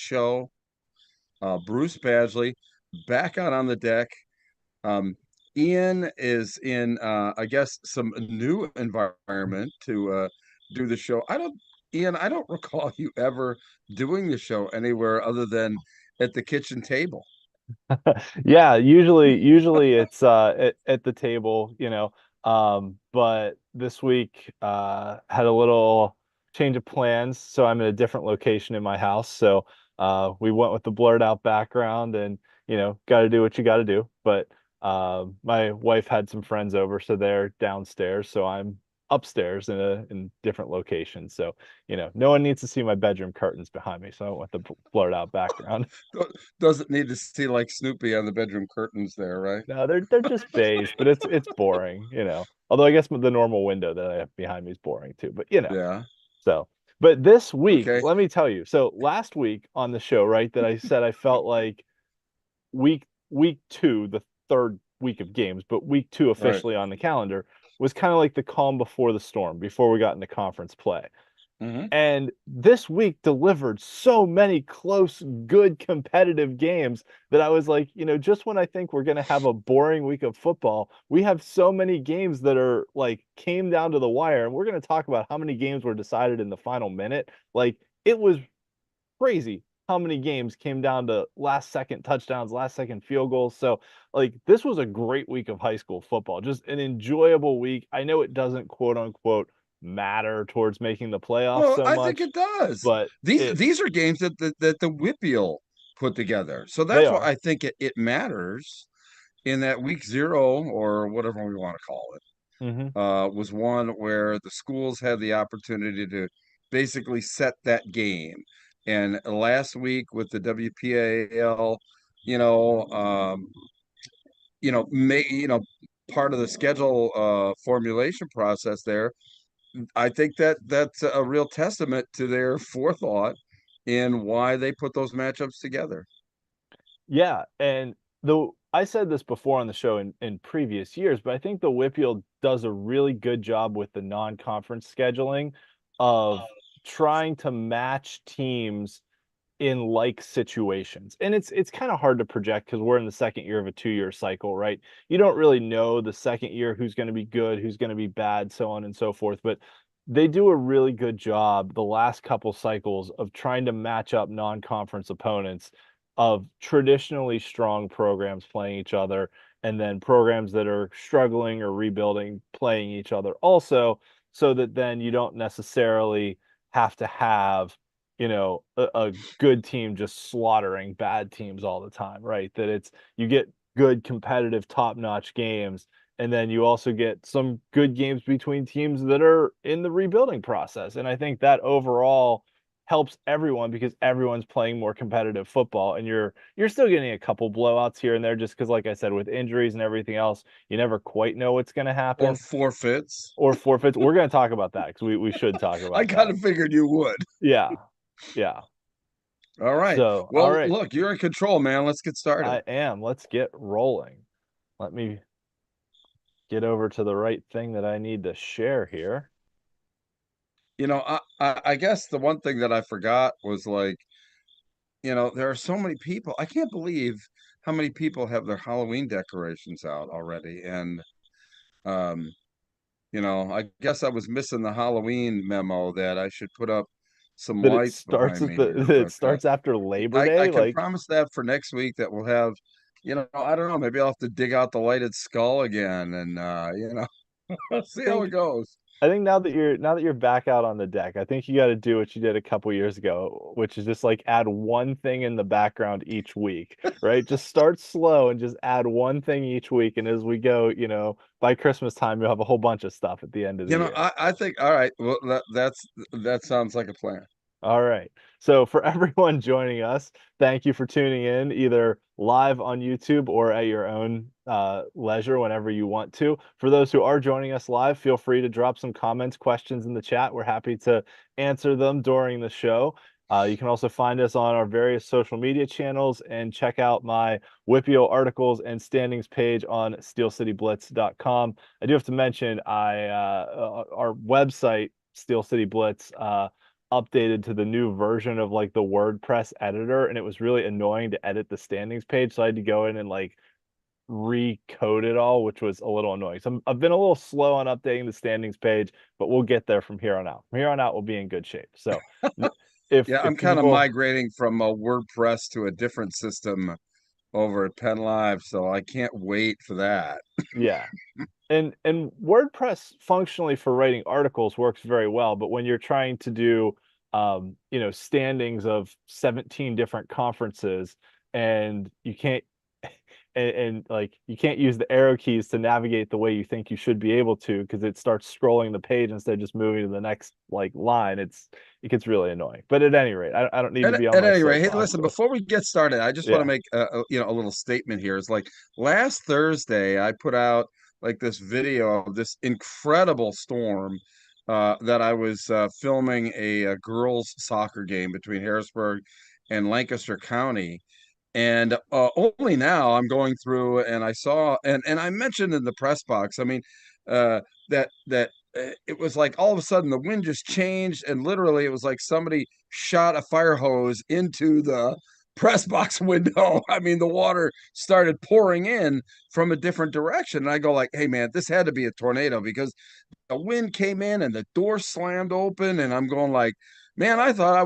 show. Bruce Badgley back out on the deck. Um, Ian is in, I guess, some new environment to do the show. Ian, I don't recall you ever doing the show anywhere other than at the kitchen table. Yeah, usually it's at the table, but this week had a little change of plans, so I'm in a different location in my house. So we went with the blurred out background and got to do what you got to do. But my wife had some friends over, so they're downstairs, so I'm upstairs in different location. So, no one needs to see my bedroom curtains behind me, so I went with the blurred out background. Doesn't need to see like Snoopy on the bedroom curtains there, right? No, they're just beige, but it's boring. Although I guess the normal window that I have behind me is boring too. But. Yeah. So, but this week, Okay. let me tell you. So last week on the show, right, that I said I felt like week two, the third week of games, but week two Right. officially on the calendar was kind of like the calm before the storm, before we got into conference play. Hmm. And this week delivered so many close, good, competitive games that I was like, just when I think we're going to have a boring week of football, we have so many games that are like came down to the wire. And we're going to talk about how many games were decided in the final minute. Like it was crazy how many games came down to last second touchdowns, last second field goals. So, like, this was a great week of high school football, just an enjoyable week. I know it doesn't quote unquote matter towards making the playoffs Well, so I think much, it does. but These it these are games that the WPIAL put together. So they that's why are. I think it matters in that week zero or whatever we want to call it. Hmm. Was one where the schools had the opportunity to basically set that game. And last week with the WPAL, you know, um, part of the schedule formulation process there. I think that's a real testament to their forethought in why they put those matchups together. Yeah, and though I said this before on the show in previous years, but I think the WPIAL does a really good job with the non-conference scheduling of trying to match teams in like situations. And it's kind of hard to project because we're in the second year of a 2-year cycle, right? You don't really know the second year who's going to be good, who's going to be bad, so on and so forth. But they do a really good job the last couple cycles of trying to match up non-conference opponents of traditionally strong programs playing each other and then programs that are struggling or rebuilding playing each other also, so that then you don't necessarily have to have a good team just slaughtering bad teams all the time, right? That you get good competitive top-notch games, and then you also get some good games between teams that are in the rebuilding process. And I think that overall helps everyone because everyone's playing more competitive football, and you're still getting a couple blowouts here and there just because, like I said, with injuries and everything else, you never quite know what's going to Or happen. forfeits. Or forfeits. We're going to talk about that because we should talk I about kind that. of figured you would. Yeah. Yeah. All right. So, all Well, right. look, you're in control, man. Let's get started. I am. Let's get rolling. Let me get over to the right thing that I need to share here. I guess the one thing that I forgot was like, there are so many people. I can't believe how many people have their Halloween decorations out already. And um, I guess I was missing the Halloween memo that I should put up some That it lights starts behind at me here. it But starts after Labor I Day. can Like, promise that for next week that we'll have, I don't know, maybe I'll have to dig out the lighted skull again and I see how it think goes. I think now that you're back out on the deck, I think you got to do what you did a couple years ago, which is just like add one thing in the background each week, right? Just start slow and just add one thing each week, and as we go, by Christmas time, you'll have a whole bunch of stuff at the end of the year. I think, all right, well, that sounds like a plan. All right. So for everyone joining us, thank you for tuning in either live on YouTube or at your own leisure whenever you want to. For those who are joining us live, feel free to drop some comments, questions in the chat. We're happy to answer them during the show. You can also find us on our various social media channels and check out my WPIAL articles and standings page on steelcityblitz.com. I do have to mention our website, Steel City Blitz, updated to the new version of like the WordPress editor, and it was really annoying to edit the standings page. So I had to go in and like recode it all, which was a little annoying. So I've been a little slow on updating the standings page, but we'll get there from here on out. From here on out, we'll be in good shape. So Yeah, if I'm kind of people, migrating from a WordPress to a different system over at PennLive, so I can't wait for that. yeah. And WordPress functionally for writing articles works very well, but when you're trying to do standings of 17 different conferences and you can't and like you can't use the arrow keys to navigate the way you think you should be able to because it starts scrolling the page instead of just moving to the next like line. It gets really annoying. But at any rate, I don't need to be on At my any rate, hey, soapbox. listen, before we get started, I just want to Yeah. make a little statement here. It's like last Thursday, I put out like this video of this incredible storm that I was filming a girls' soccer game between Harrisburg and Lancaster County. And only now I'm going through and I saw and I mentioned in the press box, I mean, that it was like all of a sudden the wind just changed and literally it was like somebody shot a fire hose into the press box window. I mean, the water started pouring in from a different direction. And I go like, hey man, this had to be a tornado because the wind came in and the door slammed open and I'm going like, man, I thought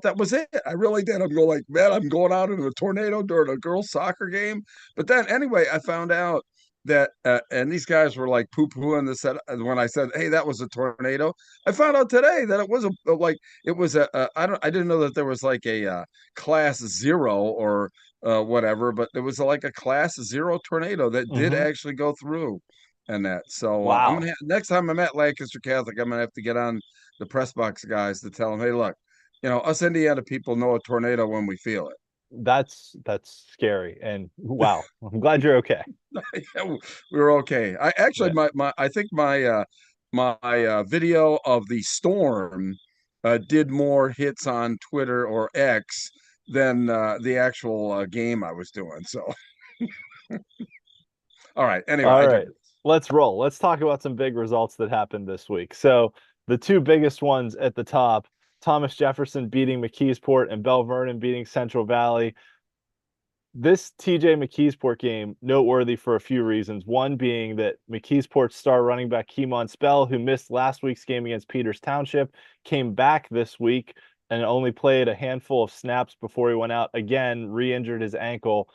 that was it. I really did. I'm going like, man, I'm going out into a tornado during a girls soccer game. But then anyway, I found out that and these guys were like poo-pooing this when I said, hey, that was a tornado. I found out today that it was I didn't know that there was like a class 0 or whatever, but there was like a class 0 tornado that did Hmm. actually go through and that. So Wow. next time I'm at Lancaster Catholic, I'm gonna have to get on the press box guys to tell them, hey, look, us Indiana people know a tornado when we feel it. That's scary. And wow. I'm glad you're okay. Yeah, we were okay. I actually Yeah. my I think my video of the storm did more hits on Twitter or X than the actual game I was doing. So all right. Anyway, All I right, digress. let's roll. Let's talk about some big results that happened this week. So the two biggest ones at the top, Thomas Jefferson beating McKeesport and Bell Vernon beating Central Valley. This TJ McKeesport game noteworthy for a few reasons. One being that McKeesport's star running back Keemon Spell, who missed last week's game against Peters Township, came back this week and only played a handful of snaps before he went out again, re-injured his ankle.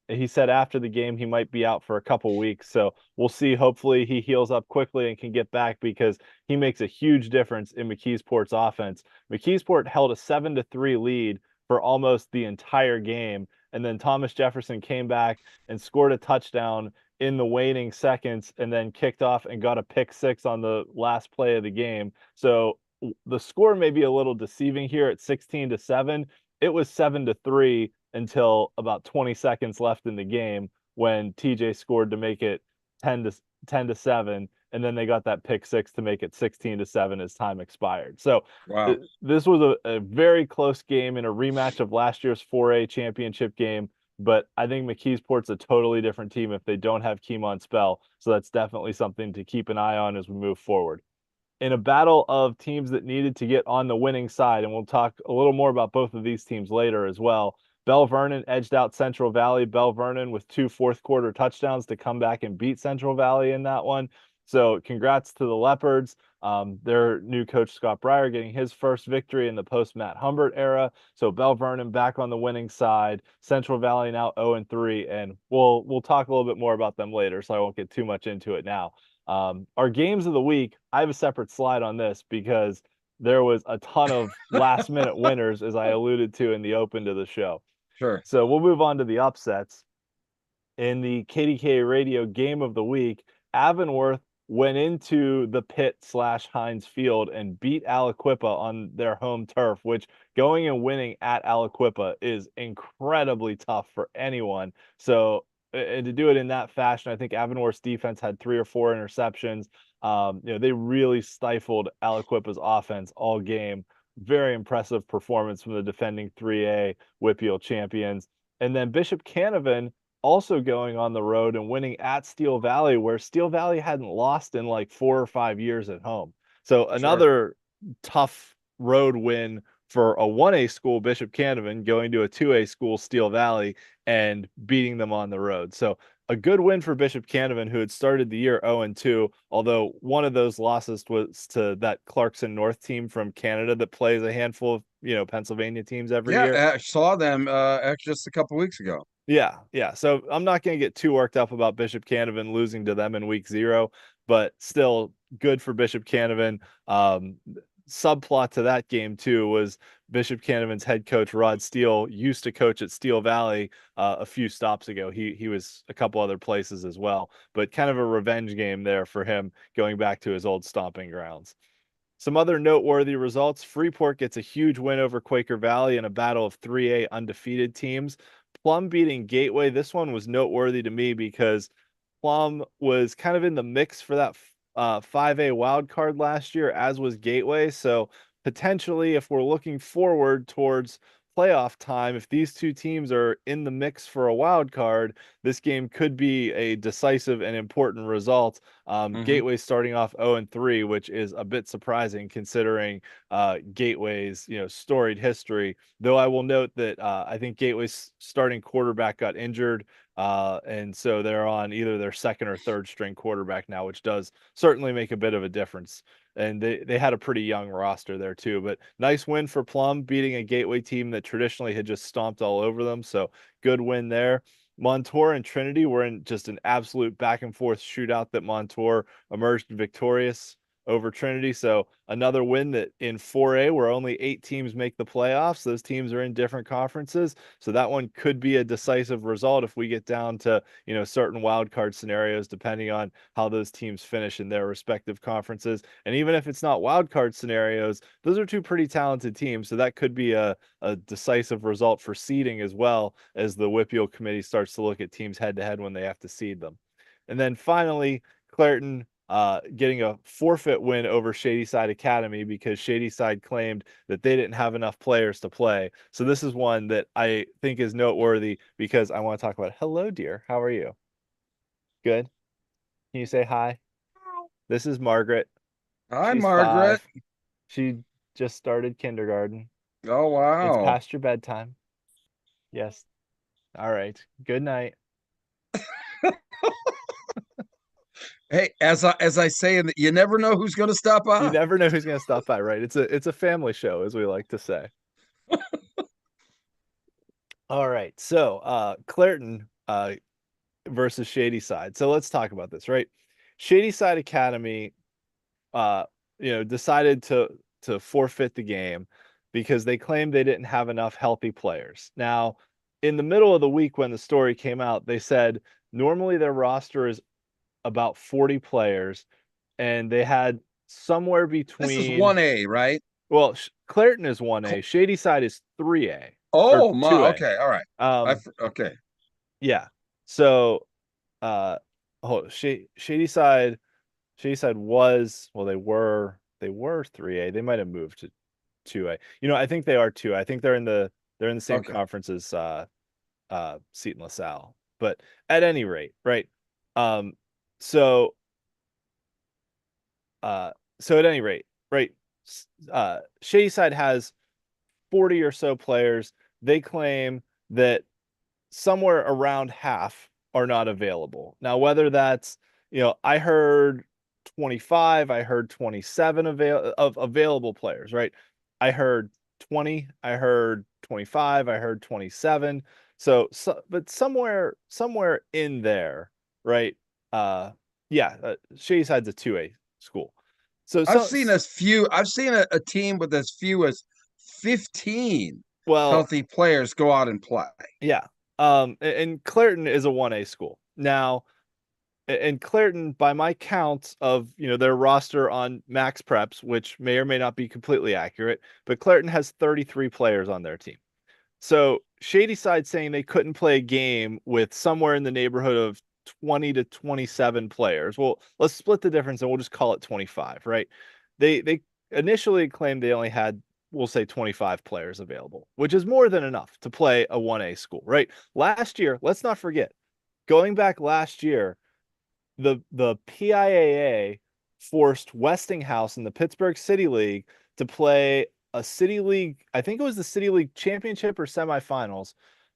He said after the game he might be out for a couple weeks. So we'll see. Hopefully he heals up quickly and can get back because he makes a huge difference in McKeesport's offense. McKeesport held a 7-3 lead for almost the entire game, and then Thomas Jefferson came back and scored a touchdown in the waning seconds and then kicked off and got a pick six on the last play of the game. So the score may be a little deceiving here at 16-7. It was 7-3 until about 20 seconds left in the game when TJ scored to make it 10-7, and then they got that pick six to make it 16-7 as time expired. So Wow. this was a very close game in a rematch of last year's 4A championship game. But I think McKeesport's a totally different team if they don't have Keemon Spell. So that's definitely something to keep an eye on as we move forward. In a battle of teams that needed to get on the winning side, and we'll talk a little more about both of these teams later as well. Bell Vernon edged out Central Valley. Bell Vernon with two fourth quarter touchdowns to come back and beat Central Valley in that one. So congrats to the Leopards. Their new coach Scott Breyer getting his first victory in the post Matt Humbert era. So Bell Vernon back on the winning side. Central Valley now 0-3, and we'll talk a little bit more about them later, so I won't get too much into it now. Our games of the week, I have a separate slide on this because there was a ton of last minute winners, as I alluded to in the open to the show. Sure. So we'll move on to the upsets. In the KDK radio game of the week, Avonworth went into the pit / Heinz Field and beat Aliquippa on their home turf, which going and winning at Aliquippa is incredibly tough for anyone. So, and to do it in that fashion, I think Avonworth's defense had 3 or 4 interceptions. They really stifled Aliquippa's offense all game. Very impressive performance from the defending 3A WPIAL champions. And then Bishop Canavan also going on the road and winning at Steel Valley, where Steel Valley hadn't lost in like 4 or 5 years at home. So Sure. another tough road win for a 1A school, Bishop Canevin, going to a 2A school, Steel Valley, and beating them on the road. So a good win for Bishop Canevin, who had started the year 0-2, although one of those losses was to that Clarkson North team from Canada that plays a handful of, Pennsylvania teams every year. Yeah, I saw them actually just a couple weeks ago. Yeah, yeah. So I'm not going to get too worked up about Bishop Canevin losing to them in week 0, but still good for Bishop Canevin. Subplot to that game too was Bishop Canevin's head coach Rod Steele used to coach at Steel Valley a few stops ago. He was a couple other places as well, but kind of a revenge game there for him going back to his old stomping grounds. Some other noteworthy results: Freeport gets a huge win over Quaker Valley in a battle of 3A undefeated teams. Plum beating Gateway. This one was noteworthy to me because Plum was kind of in the mix for that 5A wild card last year, as was Gateway. So potentially, if we're looking forward towards playoff time, if these two teams are in the mix for a wild card, this game could be a decisive and important result. Hmm. Gateway starting off 0-3, which is a bit surprising considering Gateway's storied history. Though I will note that I think Gateway's starting quarterback got injured, and so they're on either their second or third string quarterback now, which does certainly make a bit of a difference. And they had a pretty young roster there too. But nice win for Plum, beating a Gateway team that traditionally had just stomped all over them. So good win there. Montour and Trinity were in just an absolute back and forth shootout that Montour emerged victorious over Trinity. So another win that in 4A, where only 8 teams make the playoffs, those teams are in different conferences. So that one could be a decisive result if we get down to, certain wild card scenarios, depending on how those teams finish in their respective conferences. And even if it's not wild card scenarios, those are two pretty talented teams. So that could be a decisive result for seeding, as well as the WPIAL committee starts to look at teams head to head when they have to seed them. And then finally, Clairton getting a forfeit win over Shadyside Academy because Shadyside claimed that they didn't have enough players to play. So this is one that I think is noteworthy because I want to talk about. Hello, dear. How are you? Good. Can you say hi? This is Margaret. Hi, She's Margaret. 5. She just started kindergarten. Oh, It's wow. past your bedtime. Yes. All right. Good night. Hey, as I say, you never know who's going to stop You by. never know who's going to stop by, right? It's a family show, as we like to say. All right. So, Clairton versus Shadyside. So let's talk about this, right? Shadyside Academy uh decided to forfeit the game because they claimed they didn't have enough healthy players. Now, in the middle of the week when the story came out, they said normally their roster is about 40 players, and they had somewhere This is between, 1A, right? well, Clairton is 1A, Shadyside is 3A or Oh, my. 2A. Okay. All right. Um Okay. yeah. So uh Shadyside was, well, they were 3A. They might have moved to 2A. I think they are 2A. I think they're in the same Okay. conference as Seton LaSalle. But at any rate, right? Um so uh so at any rate, right? Shadyside has 40 or so players. They claim that somewhere around half are not available. Now, whether that's, I heard 25, I heard 27 of available players, right? I heard 20, I heard 25, I heard 27. So but somewhere in there, right? Uh yeah, Shadiside's a 2A school. So I've seen a team with as few as 15 well, healthy players go out and play. yeah. And Clairton is a 1A school. Now, and Clairton, by my count of their roster on Max Preps, which may or may not be completely accurate, but Clairton has 33 players on their team. So Shadyside saying they couldn't play a game with somewhere in the neighborhood of 20 to 27 players. Well, let's split the difference and we'll just call it 25, right? They initially claimed they only had, we'll say, 25 players available, which is more than enough to play a 1A school, right? Last year, let's not forget, going back last year, the PIAA forced Westinghouse in the Pittsburgh City League to play a City League, I think it was the City League championship or semifinals,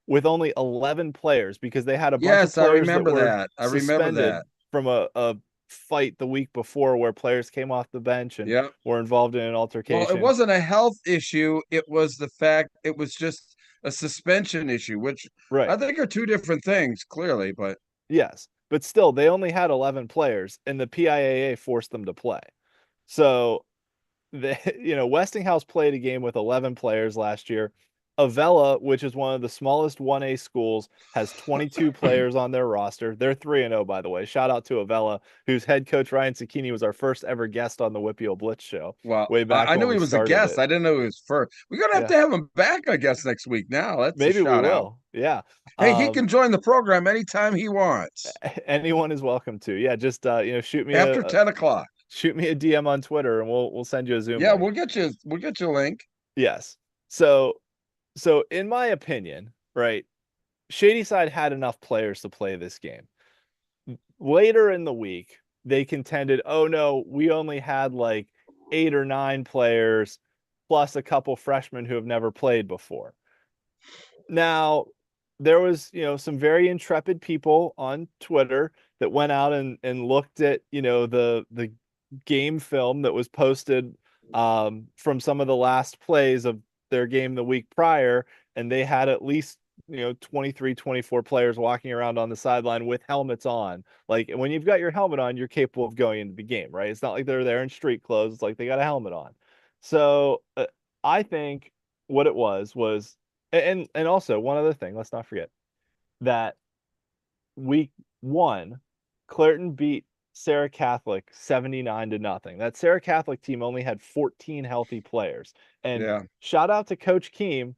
with only 11 players because they had a bunch of Yes, I players that remember were that. I remember suspended that. from a fight the week before where players came off the bench and Yeah. were involved in an Well, it altercation. wasn't a health issue. It was the fact it was just a suspension issue, which I Right. think are two different things, clearly. But Yes. But still, they only had 11 players and the PIAA forced them to play. So Westinghouse played a game with 11 players last year. Avella, which is one of the smallest 1A schools, has 22 players on their roster. They're 3-0, by the way. Shout out to Avella, whose head coach Ryan Cicchini was our first ever guest on the WPIAL Blitz show well, way back I when knew we he was a started guest. it. I didn't know he was first. We're gonna have Yeah, to have him back, I guess, next week. Now that's a maybe we shout out. will. Yeah. Hey, he Um, can join the program anytime he wants Anyone is welcome to. Yeah, just shoot me after 10 o'clock. shoot me a DM on Twitter and we'll send you a Zoom Yeah, link. we'll get you a link. Yes. So in my opinion, right, Shadyside had enough players to play this game. Later in the week, they contended, oh no, we only had like 8 or 9 players plus a couple freshmen who have never played before. Now, there was, some very intrepid people on Twitter that went out and looked at, the game film that was posted from some of the last plays of their game the week prior, and they had at least 23, 24 players walking around on the sideline with helmets on. Like when you've got your helmet on, you're capable of going into the game, right? It's not like they're there in street clothes. It's like they got a helmet on. So I think what it was, and also one other thing, let's not forget that week one, Clareton beat Sarah Catholic 79-0. That Sarah Catholic team only had 14 healthy players. And Yeah. shout out to Coach Keem,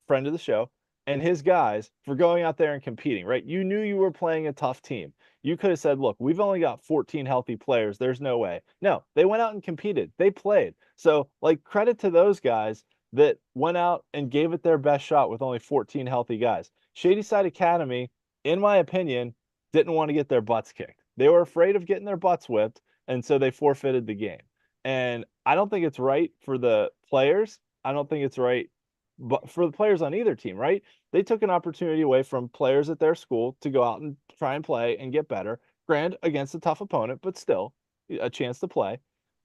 friend of the show, and his guys for going out there and competing, right? You knew you were playing a tough team. You could have said, look, we've only got 14 healthy players. There's no way. No, they went out and competed. They played. So, like, credit to those guys that went out and gave it their best shot with only 14 healthy guys. Shadyside Academy, in my opinion, didn't want to get their butts kicked. They were afraid of getting their butts whipped, and so they forfeited the game. And I don't think it's right for the players. I don't think it's right but for the players on either team, right? They took an opportunity away from players at their school to go out and try and play and get better. Grand against a tough opponent, but still a chance to play.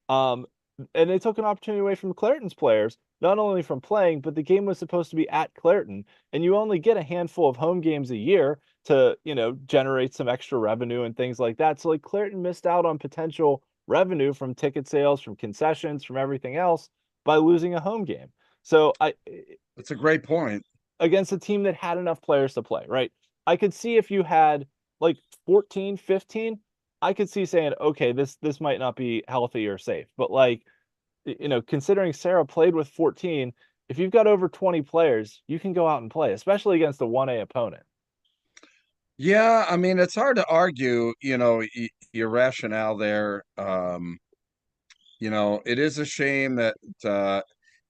Um, and they took an opportunity away from Clareton's players, not only from playing, but the game was supposed to be at Clareton, and you only get a handful of home games a year to, generate some extra revenue and things like that. So like Clareton missed out on potential revenue from ticket sales, from concessions, from everything else by losing a home game. So That's a great point. against a team that had enough players to play, right? I could see if you had like 14, 15, I could see saying, okay, this might not be healthy or safe. But like, considering Sarah played with 14, if you've got over 20 players, you can go out and play, especially against a 1A opponent. Yeah, I mean, it's hard to argue, your rationale there. It is a shame that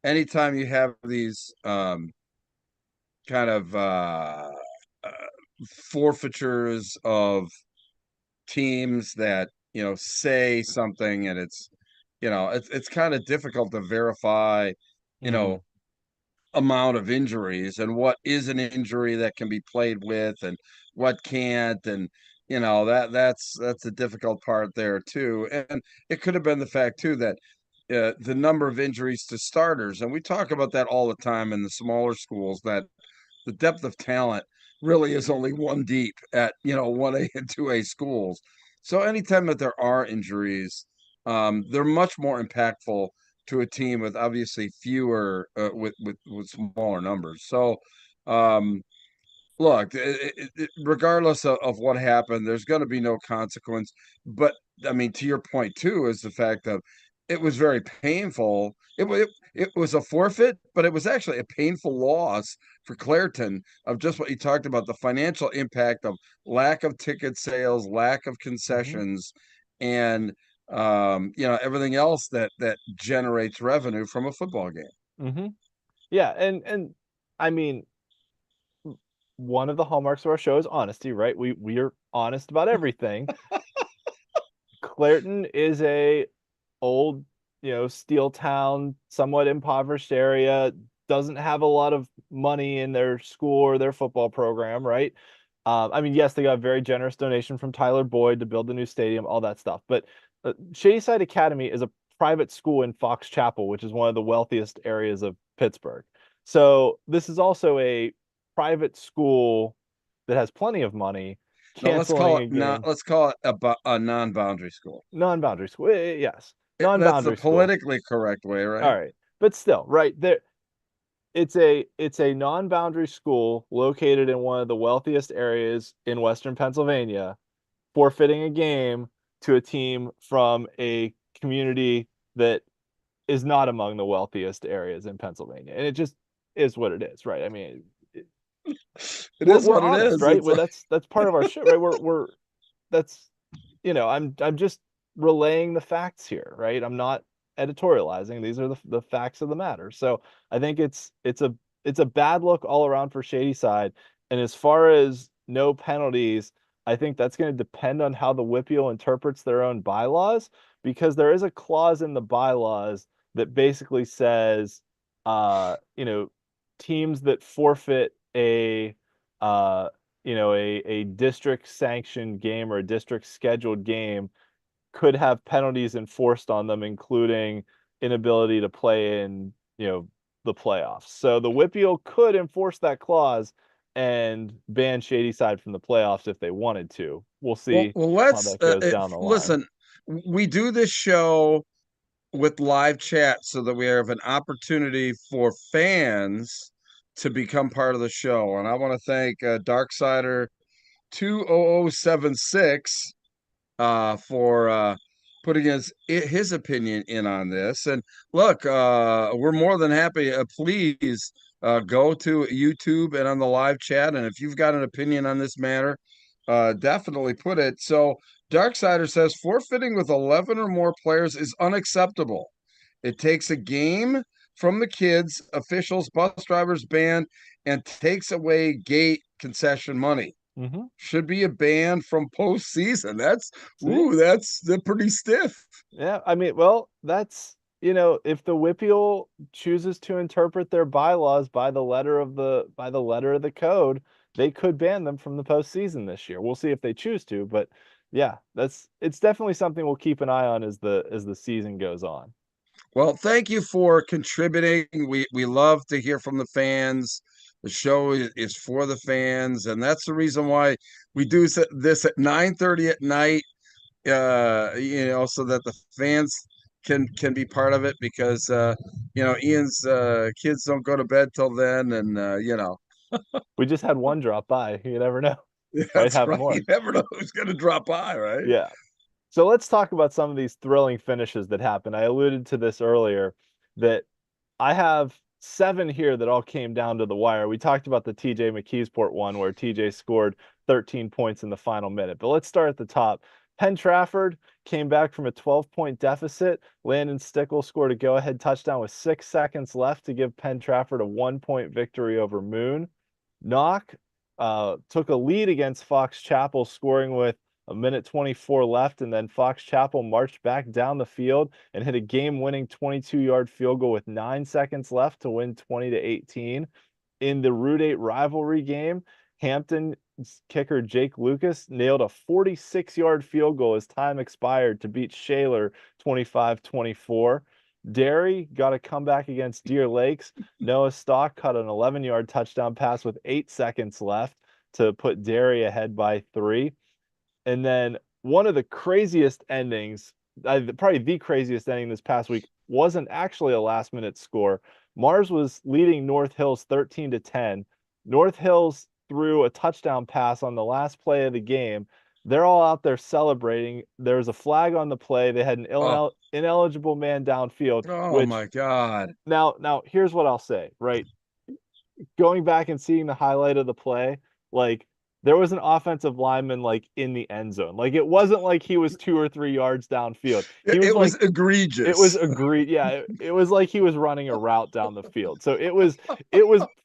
anytime you have these kind of uh, forfeitures of teams that, say something and it's kind of difficult to verify, you Mm-hmm. know, amount of injuries and what is an injury that can be played with and what can't, and that's a difficult part there too. And it could have been the fact too that the number of injuries to starters, and we talk about that all the time in the smaller schools, that the depth of talent really is only one deep at 1A and 2A schools. So anytime that there are injuries, they're much more impactful to a team with obviously fewer with smaller numbers. So look, regardless of what happened, there's going to be no consequence. But I mean, to your point too, is the fact of it was very painful. It was a forfeit, but it was actually a painful loss for Clareton of just what you talked about, the financial impact of lack of ticket sales, lack of Mm-hmm. concessions, and everything else that generates revenue from a football game. Mm-hmm. Yeah, and I mean, one of the hallmarks of our show is honesty, right? We are honest about everything. Clareton is a old steel town, somewhat impoverished area, doesn't have a lot of money in their school or their football program, right? I mean, yes, they got a very generous donation from Tyler Boyd to build the new stadium, all that stuff. But Shadyside Academy is a private school in Fox Chapel, which is one of the wealthiest areas of Pittsburgh. So this is also a private school that has plenty of money No, let's call canceling it a not. game. Let's call it a non-boundary school. Non-boundary school. Yes. That's the Non-boundary school. politically correct way, All right? right. But still, right there, it's a non-boundary school located in one of the wealthiest areas in Western Pennsylvania, forfeiting a game to a team from a community that is not among the wealthiest areas in Pennsylvania. And it just is what it is, right? I mean, It we're is we're what it honest, is. right? It's Well, that's part of our shit, right? We're that's I'm just relaying the facts here, right? I'm not editorializing. These are the facts of the matter. So I think it's a bad look all around for Shadyside. And as far as no penalties, I think that's going to depend on how the WPIAL interprets their own bylaws, because there is a clause in the bylaws that basically says, teams that forfeit uh, a district sanctioned game or a district scheduled game could have penalties enforced on them, including inability to play in, the playoffs. So the WPIAL could enforce that clause and ban Shadyside from the playoffs if they wanted to. We'll well, see well. how Let's that goes down the line. listen. We do this show with live chat so that we have an opportunity for fans to become part of the show. And I want to thank Darksider 20076 for putting his opinion in on this. And look, we're more than happy. Please go to YouTube and on the live chat. And if you've got an opinion on this matter, definitely put it. So Darksider says forfeiting with 11 or more players is unacceptable. It takes a game from the kids, officials, bus drivers, band, and takes away gate concession money. Mm-hmm. Should be a ban from postseason. See? That's pretty stiff. Yeah, I mean, well, if the WPIAL chooses to interpret their bylaws by the letter of the code, they could ban them from the postseason this year. We'll see if they choose to, but yeah, it's definitely something we'll keep an eye on as the season goes on. Well, thank you for contributing. We love to hear from the fans. The show is for the fans, and that's the reason why we do this at 9:30 at night. So that the fans can be part of it because Ian's kids don't go to bed till then, and We just had one drop by. You never know. Might that's have right. You more. never know who's going to drop by, right? Yeah. So let's talk about some of these thrilling finishes that happened. I alluded to this earlier that I have seven here that all came down to the wire. We talked about the TJ McKeesport one where TJ scored 13 points in the final minute. But let's start at the top. Penn Trafford came back from a 12-point deficit. Landon Stickle scored a go-ahead touchdown with 6 seconds left to give Penn Trafford a 1-point victory over Moon. Knock took a lead against Fox Chapel, scoring with a minute 24 left, and then Fox Chapel marched back down the field and hit a game-winning 22-yard field goal with 9 seconds left to win 20-18. In the Route 8 rivalry game, Hampton kicker Jake Lucas nailed a 46-yard field goal as time expired to beat Shaler 25-24. Derry got a comeback against Deer Lakes. Noah Stock caught an 11-yard touchdown pass with 8 seconds left to put Derry ahead by 3. And then one of the craziest endings, probably the craziest ending this past week, wasn't actually a last minute score. Mars was leading North Hills 13-10. North Hills threw a touchdown pass on the last play of the game. They're all out there celebrating. There was a flag on the play. They had an Oh, ineligible man downfield, oh which my God. now here's what I'll say, right? Going back and seeing the highlight of the play, like there was an offensive lineman like in the end zone. Like it wasn't like he was 2 or 3 yards downfield. He was It was like it was egregious. agreed. Yeah, it was like he was running a route down the field. So it was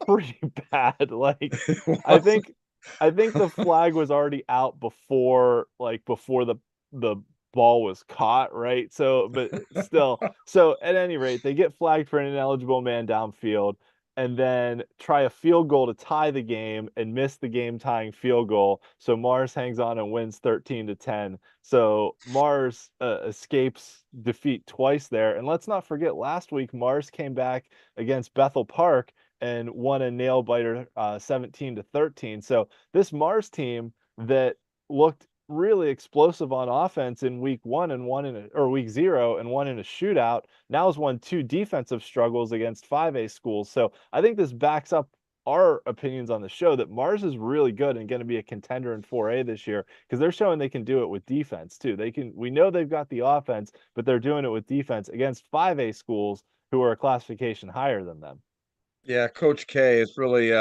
pretty bad. Like It I was. think I think the flag was already out before the ball was caught, right? So, but still, so at any rate, they get flagged for an ineligible man downfield and then try a field goal to tie the game and miss the game tying field goal. So Mars hangs on and wins 13-10. So Mars escapes defeat twice there. And let's not forget last week, Mars came back against Bethel Park and won a nail biter 17-13. So this Mars team that looked really explosive on offense in week one and one in a, or week zero and one in a shootout now has won two defensive struggles against 5A schools. So I think this backs up our opinions on the show that Mars is really good and going to be a contender in 4A this year because they're showing they can do it with defense too. They can, we know they've got the offense, but they're doing it with defense against 5A schools who are a classification higher than them. Yeah, Coach K is really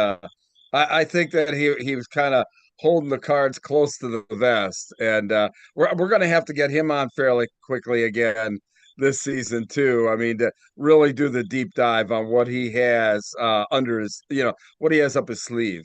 I think that he was kind of holding the cards close to the vest. And we're gonna have to get him on fairly quickly again this season too. I mean, to really do the deep dive on what he has under his, what he has up his sleeve.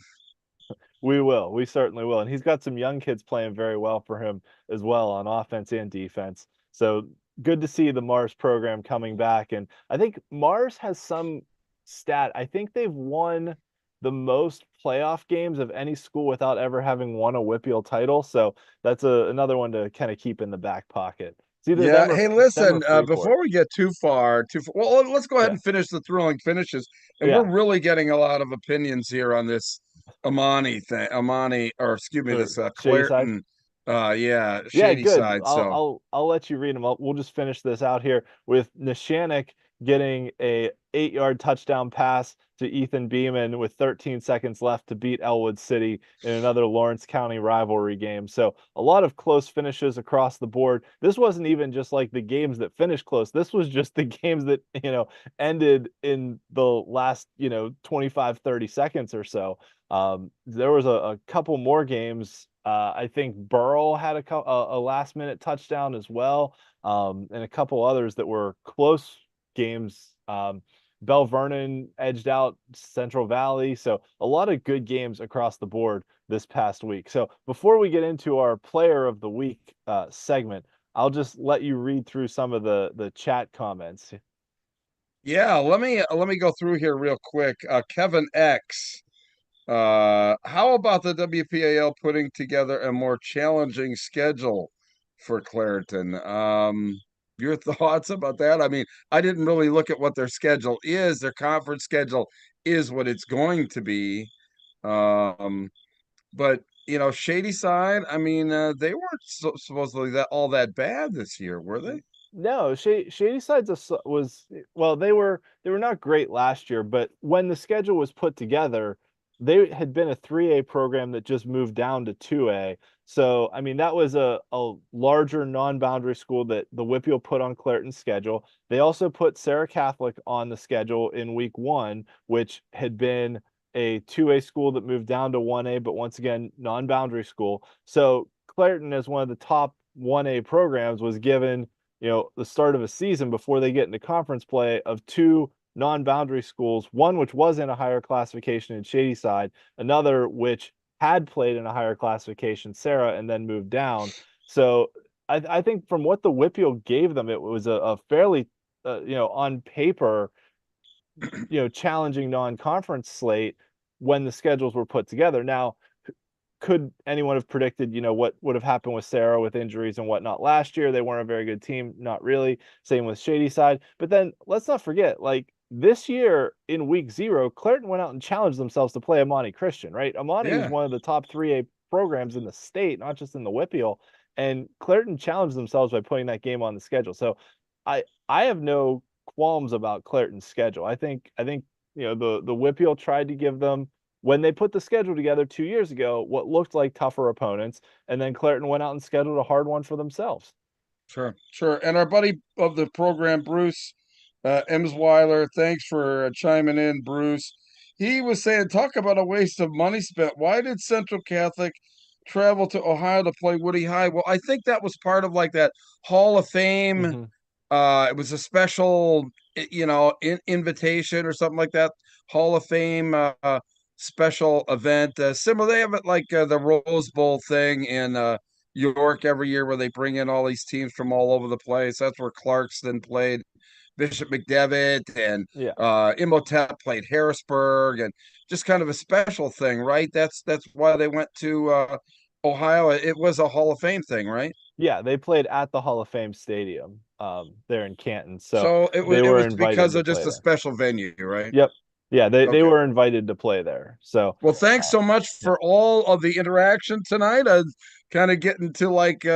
We will. We certainly will. And he's got some young kids playing very well for him as well on offense and defense. So good to see the Mars program coming back. And I think Mars has some stat. I think they've won the most playoff games of any school without ever having won a WPIAL title. So that's another one to kind of keep in the back pocket. It's either Yeah. Hey, them or listen, Freeport. before we get well, let's go ahead Yeah. and finish the thrilling finishes. And we're Yeah. really getting a lot of opinions here on this Amani, or excuse me, Or this Shady Side. Clarton, yeah, Yeah, shady good. side. I'll So, I'll I'll let you read them. We'll just finish this out here with Nishanik getting a 8-yard touchdown pass to Ethan Beeman with 13 seconds left to beat Elwood City in another Lawrence County rivalry game. So a lot of close finishes across the board. This wasn't even just like the games that finished close. This was just the games that, ended in the last, 25, 30 seconds or so. There was a couple more games. I think Burrow had a last minute touchdown as well, and a couple others that were close games. Bell Vernon edged out Central Valley, so a lot of good games across the board this past week. So before we get into our Player of the Week segment, I'll just let you read through some of the chat comments. yeah, let me go through here real quick. Kevin X. How about the WPAL putting together a more challenging schedule for Clareton? Your thoughts about that? I mean, I didn't really look at what their schedule is. Their conference schedule is what it's going to be. Um, but Shady Side, I mean, they weren't supposedly that all that bad this year, were they? No, Shady Sides was well, they were not great last year, but when the schedule was put together, they had been a 3A program that just moved down to 2A. So, I mean, that was a larger non-boundary school that the WPIAL put on Clareton's schedule. They also put Sarah Catholic on the schedule in week one, which had been a 2A school that moved down to 1A, but once again, non-boundary school. So Clareton, as one of the top 1A programs, was given the start of a season before they get into conference play of two non-boundary schools, one which was in a higher classification in Shadyside, another which had played in a higher classification, Sarah, and then moved down. So I think from what the WPIAL gave them, it was a fairly, on paper, challenging non-conference slate when the schedules were put together. Now, could anyone have predicted, what would have happened with Sarah with injuries and whatnot last year? They weren't a very good team, not really. Same with Shady Side. But then let's not forget, like this year in week zero, Clareton went out and challenged themselves to play Amani Christian, right? Amani is Yeah, one of the top 3A programs in the state, not just in the WPIAL. And Clareton challenged themselves by putting that game on the schedule. So I have no qualms about Clareton's schedule. I think the WPIAL tried to give them when they put the schedule together 2 years ago, what looked like tougher opponents, and then Clareton went out and scheduled a hard one for themselves. sure, sure. And our buddy of the program, Bruce Emsweiler, thanks for chiming in, Bruce. He was saying, talk about a waste of money spent. Why did Central Catholic travel to Ohio to play Woody High? Well, I think that was part of like that Hall of Fame. Hmm. It was a special, invitation or something like that. Hall of Fame special event. Similar, they have it like the Rose Bowl thing in York every year where they bring in all these teams from all over the place. That's where Clarkston played Bishop McDevitt, and Yeah. Imhotep played Harrisburg, and just kind of a special thing, right? That's why they went to Ohio. It was a Hall of Fame thing, right? Yeah, they played at the Hall of Fame Stadium there in Canton. So So they it were was invited because to of play just a there. special venue, right? Yep. Yeah, they Okay. were invited to play there. So Well, thanks uh, so much yeah. for all of the interaction tonight. I kind of getting to like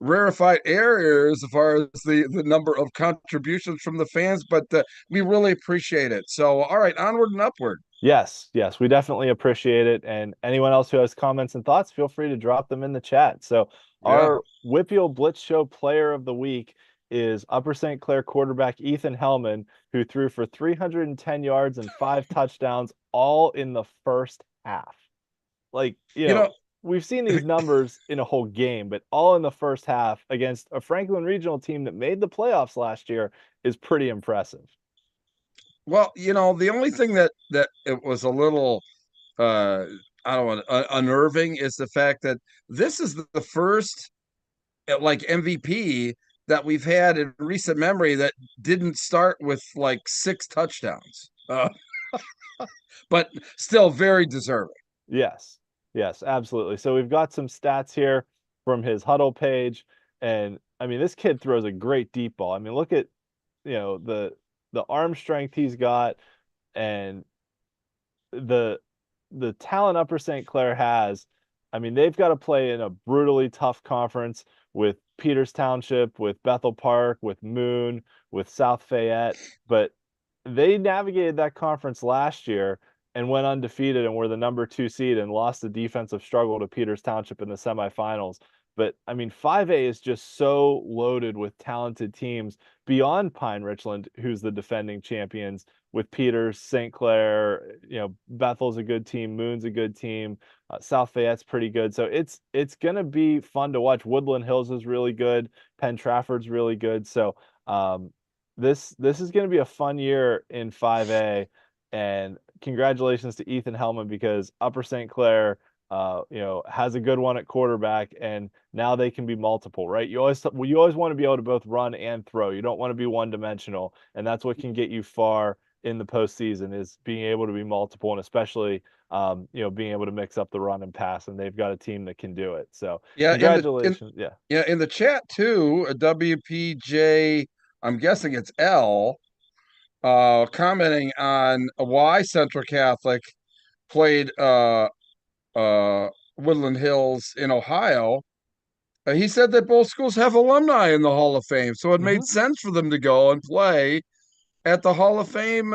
rarefied air as far as the number of contributions from the fans, but we really appreciate it. So, all right, onward and upward. Yes, yes, we definitely appreciate it. And anyone else who has comments and thoughts, feel free to drop them in the chat. So Yeah. our WPIAL Blitz Show Player of the Week is Upper St. Clair quarterback Ethan Hellman, who threw for 310 yards and 5 touchdowns, all in the first half. Like, You know, we've seen these numbers in a whole game, but all in the first half against a Franklin Regional team that made the playoffs last year is pretty impressive. well, the only thing that it was a little uh I don't want unnerving is the fact that this is the first like MVP that we've had in recent memory that didn't start with like 6 touchdowns. But still very deserving. Yes. Yes, absolutely. So we've got some stats here from his huddle page. And I mean, this kid throws a great deep ball. I mean, look at, the arm strength he's got and the the talent Upper St. Clair has. I mean, they've got to play in a brutally tough conference with Peters Township, with Bethel Park, with Moon, with South Fayette, but they navigated that conference last year and went undefeated and were the number 2 seed and lost the defensive struggle to Peters Township in the semifinals. But I mean, 5A is just so loaded with talented teams beyond Pine Richland, who's the defending champions, with Peters, St. Clair, Bethel's a good team, Moon's a good team, South Fayette's pretty good. So it's gonna be fun to watch. Woodland Hills is really good, Penn Trafford's really good. So this is gonna be a fun year in 5A, and congratulations to Ethan Hellman because Upper St. Clair has a good one at quarterback, and now they can be multiple, right? You always want to be able to both run and throw. You don't want to be one dimensional, and that's what can get you far in the postseason is being able to be multiple, and especially being able to mix up the run and pass. And they've got a team that can do it. So Yeah, congratulations. Yeah. in the chat too, a WPJ, I'm guessing it's L, commenting on why Central Catholic played uh Woodland Hills in Ohio. He said that both schools have alumni in the Hall of Fame, so it made Hmm. sense for them to go and play at the Hall of Fame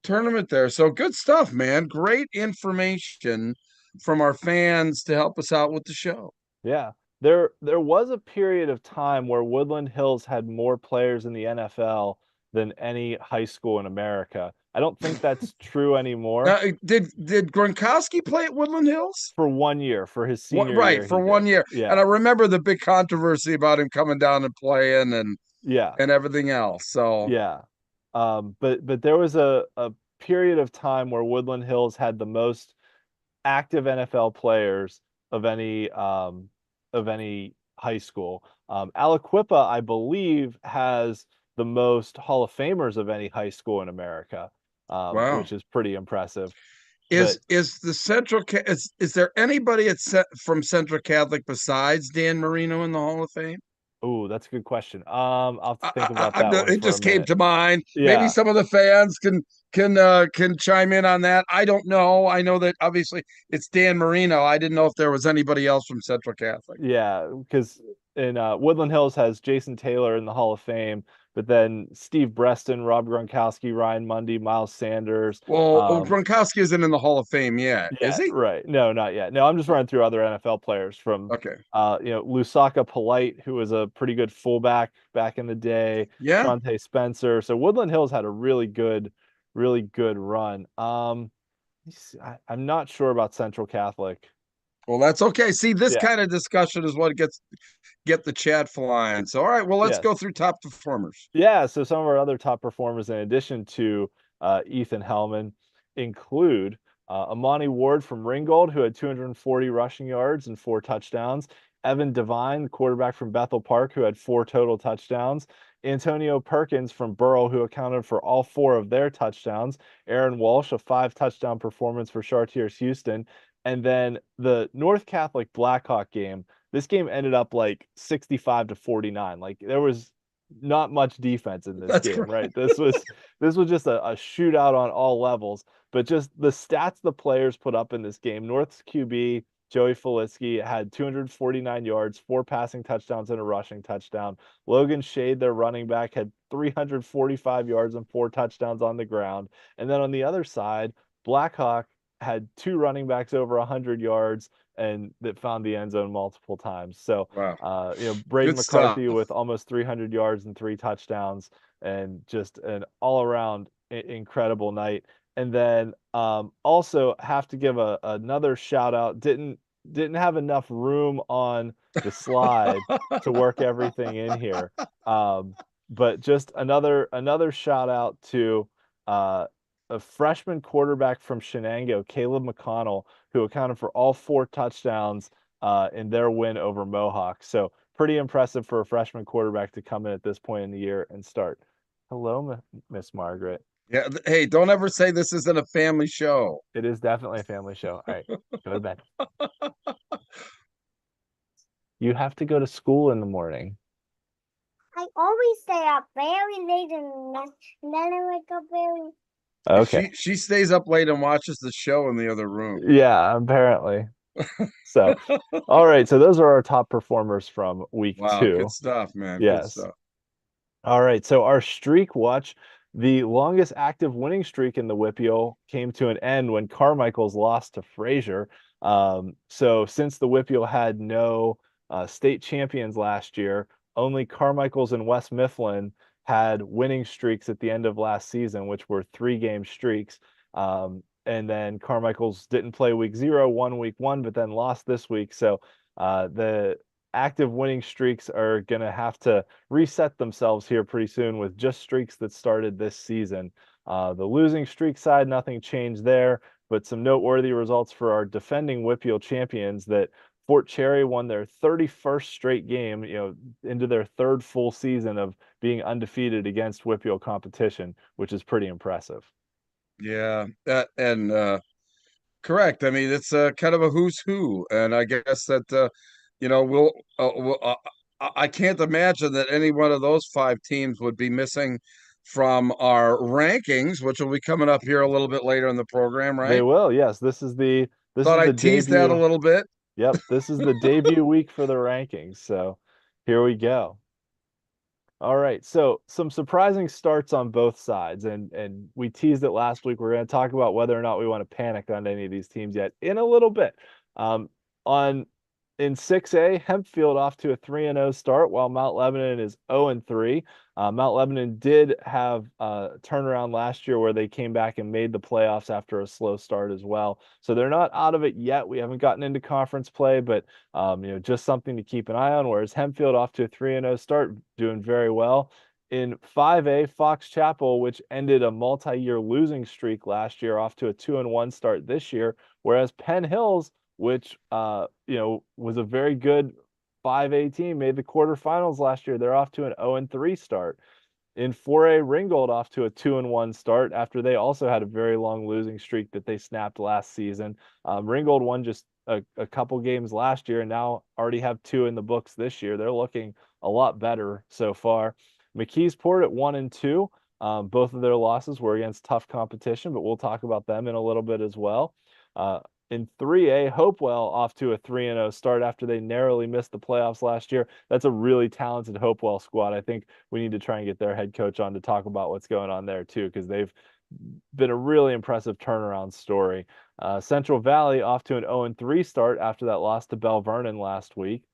tournament there. So good stuff, man. Great information from our fans to help us out with the show. Yeah. There was a period of time where Woodland Hills had more players in the NFL than any high school in America. I don't think that's true anymore. Now, did Gronkowski play at Woodland Hills? For 1 year, for his What, senior right, year, for he one did. year. And Yeah. I remember the big controversy about him coming down and playing Yeah. and everything else. So Yeah. But there was a period of time where Woodland Hills had the most active NFL players of any high school. Aliquippa, I believe, has the most Hall of Famers of any high school in America, wow. which is pretty impressive. But Is the is there anybody from Central Catholic besides Dan Marino in the Hall of Fame? oh, that's a good question. I'll have to think about I that one it for a just came minute. to mind. Maybe Yeah, some of the fans can chime in on that. I don't know. I know that obviously it's Dan Marino. I didn't know if there was anybody else from Central Catholic. yeah, because in Woodland Hills has Jason Taylor in the Hall of Fame, but then Steve Breston, Rob Gronkowski, Ryan Mundy, Miles Sanders. Well, Gronkowski isn't in the Hall of Fame yet, is Yeah, he? right. No, not yet. No, I'm just running through other NFL players from Okay. Lusaka Polite, who was a pretty good fullback back in the day, Yeah. Shante Spencer. So Woodland Hills had a really good run. I'm not sure about Central Catholic. Well, that's okay. See, this Yeah. kind of discussion is what get the chat flying. So, all right. Well, let's go Yes. through top performers. Yeah. So some of our other top performers, in addition to Ethan Hellman, include Amani Ward from Ringgold, who had 240 rushing yards and 4 touchdowns. Evan Devine, the quarterback from Bethel Park, who had 4 total touchdowns. Antonio Perkins from Burrell, who accounted for all 4 of their touchdowns. Aaron Walsh, a 5 touchdown performance for Chartiers Houston. And then the North Catholic Blackhawk game, this game ended up like 65-49. Like there was not much defense in this That's game, correct. right? This was just a shootout on all levels. But just the stats the players put up in this game. North's QB Joey Felitsky had 249 yards, 4 passing touchdowns, and a rushing touchdown. Logan Shade, their running back, had 345 yards and 4 touchdowns on the ground. And then on the other side, Blackhawk had 2 running backs over 100 yards and that found the end zone multiple times. So, Wow. Braden Good stuff. McCarthy with almost 300 yards and 3 touchdowns, and just an all around incredible night. And then also have to give another shout out. Didn't have enough room on the slide to work everything in here. But just another shout out to a freshman quarterback from Shenango, Caleb McConnell, who accounted for all 4 touchdowns in their win over Mohawk. So pretty impressive for a freshman quarterback to come in at this point in the year and start. Hello, Miss Margaret. Yeah. Hey, don't ever say this isn't a family show. It is definitely a family show. All right, go to bed. You have to go to school in the morning. I always stay up very late and then I wake up very. Okay. She stays up late and watches the show in the other room. Yeah, apparently. So, all right. So those are our top performers from week Wow, 2. good stuff, man. Good Yes. stuff. All right. So our streak watch, the longest active winning streak in the WPIAL came to an end when Carmichael's lost to Fraser. So since the WPIAL had no state champions last year, only Carmichael's and West Mifflin had winning streaks at the end of last season, which were 3-game streaks. And then Carmichael's didn't play week 0, won week 1, but then lost this week. So the active winning streaks are going to have to reset themselves here pretty soon with just streaks that started this season. The losing streak side, nothing changed there, but some noteworthy results for our defending WPIAL champions that Fort Cherry won their 31st straight game, into their 3rd full season of being undefeated against WPIAL competition, which is pretty impressive. Yeah, and correct. I mean, it's kind of a who's who, and I guess that I can't imagine that any one of those 5 teams would be missing from our rankings, which will be coming up here a little bit later in the program, They right? will, yes. This is the Thought I'd tease that a debut. little bit. Yep, this is the debut week for the rankings. So here we go. All right, so some surprising starts on both sides, and we teased it last week. We're going to talk about whether or not we want to panic on any of these teams yet in a little bit. On in 6A, Hempfield off to a 3-0 start, while Mount Lebanon is 0-3. Mount Lebanon did have a turnaround last year where they came back and made the playoffs after a slow start as well. So they're not out of it yet. We haven't gotten into conference play, but just something to keep an eye on. Whereas Hempfield off to a 3-0 start, doing very well. In 5A, Fox Chapel, which ended a multi-year losing streak last year, off to a 2-1 start this year. Whereas Penn Hills, which was a very good 5A team, made the quarterfinals last year. They're off to an 0-3 start. In 4A, Ringgold off to a 2-1 start after they also had a very long losing streak that they snapped last season. Ringgold won just a couple games last year and now already have 2 in the books this year. They're looking a lot better so far. McKeesport at 1-2. Both of their losses were against tough competition, but we'll talk about them in a little bit as well. In 3A, Hopewell off to a 3-0 start after they narrowly missed the playoffs last year. That's a really talented Hopewell squad. I think we need to try and get their head coach on to talk about what's going on there too, because they've been a really impressive turnaround story. Central Valley off to an 0-3 start after that loss to Bell Vernon last week.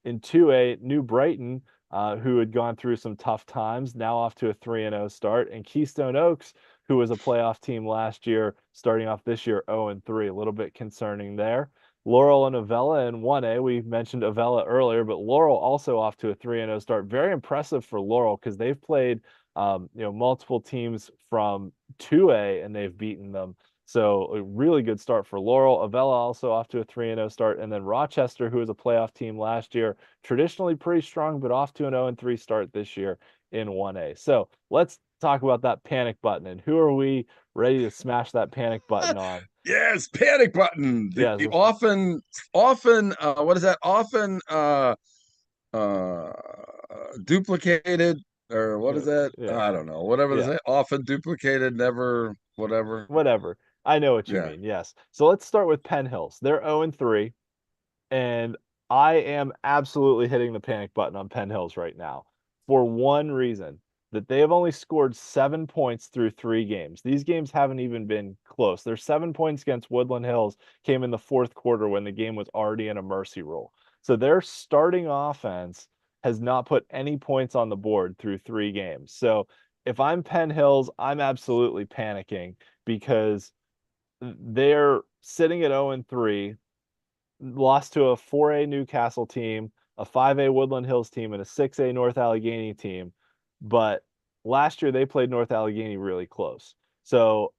In 2A, New Brighton, who had gone through some tough times, now off to a 3-0 start. And Keystone Oaks, who was a playoff team last year, starting off this year 0-3. A little bit concerning there. Laurel and Avella in 1A. We mentioned Avella earlier, but Laurel also off to a 3-0 start. Very impressive for Laurel because they've played multiple teams from 2A and they've beaten them. So a really good start for Laurel. Avella also off to a 3-0 start. And then Rochester, who was a playoff team last year, traditionally pretty strong, but off to an 0-3 start this year in 1A. So let's talk about that panic button. And who are we ready to smash that panic button on? Yes, panic button. The Yes. often what is that? Often uh duplicated, or what is that? Yeah. I don't know. Whatever they Yeah. say. Often duplicated, never whatever. Whatever. I know what you Yeah. mean. Yes. So let's start with Penn Hills. They're 0-3, and I am absolutely hitting the panic button on Penn Hills right now for one reason, that they have only scored 7 points through 3 games. These games haven't even been close. Their 7 points against Woodland Hills came in the fourth quarter when the game was already in a mercy rule. So their starting offense has not put any points on the board through 3 games. So if I'm Penn Hills, I'm absolutely panicking because they're sitting at 0-3, lost to a 4A Newcastle team, a 5A Woodland Hills team, and a 6A North Allegheny team. But last year they played North Allegheny really close. So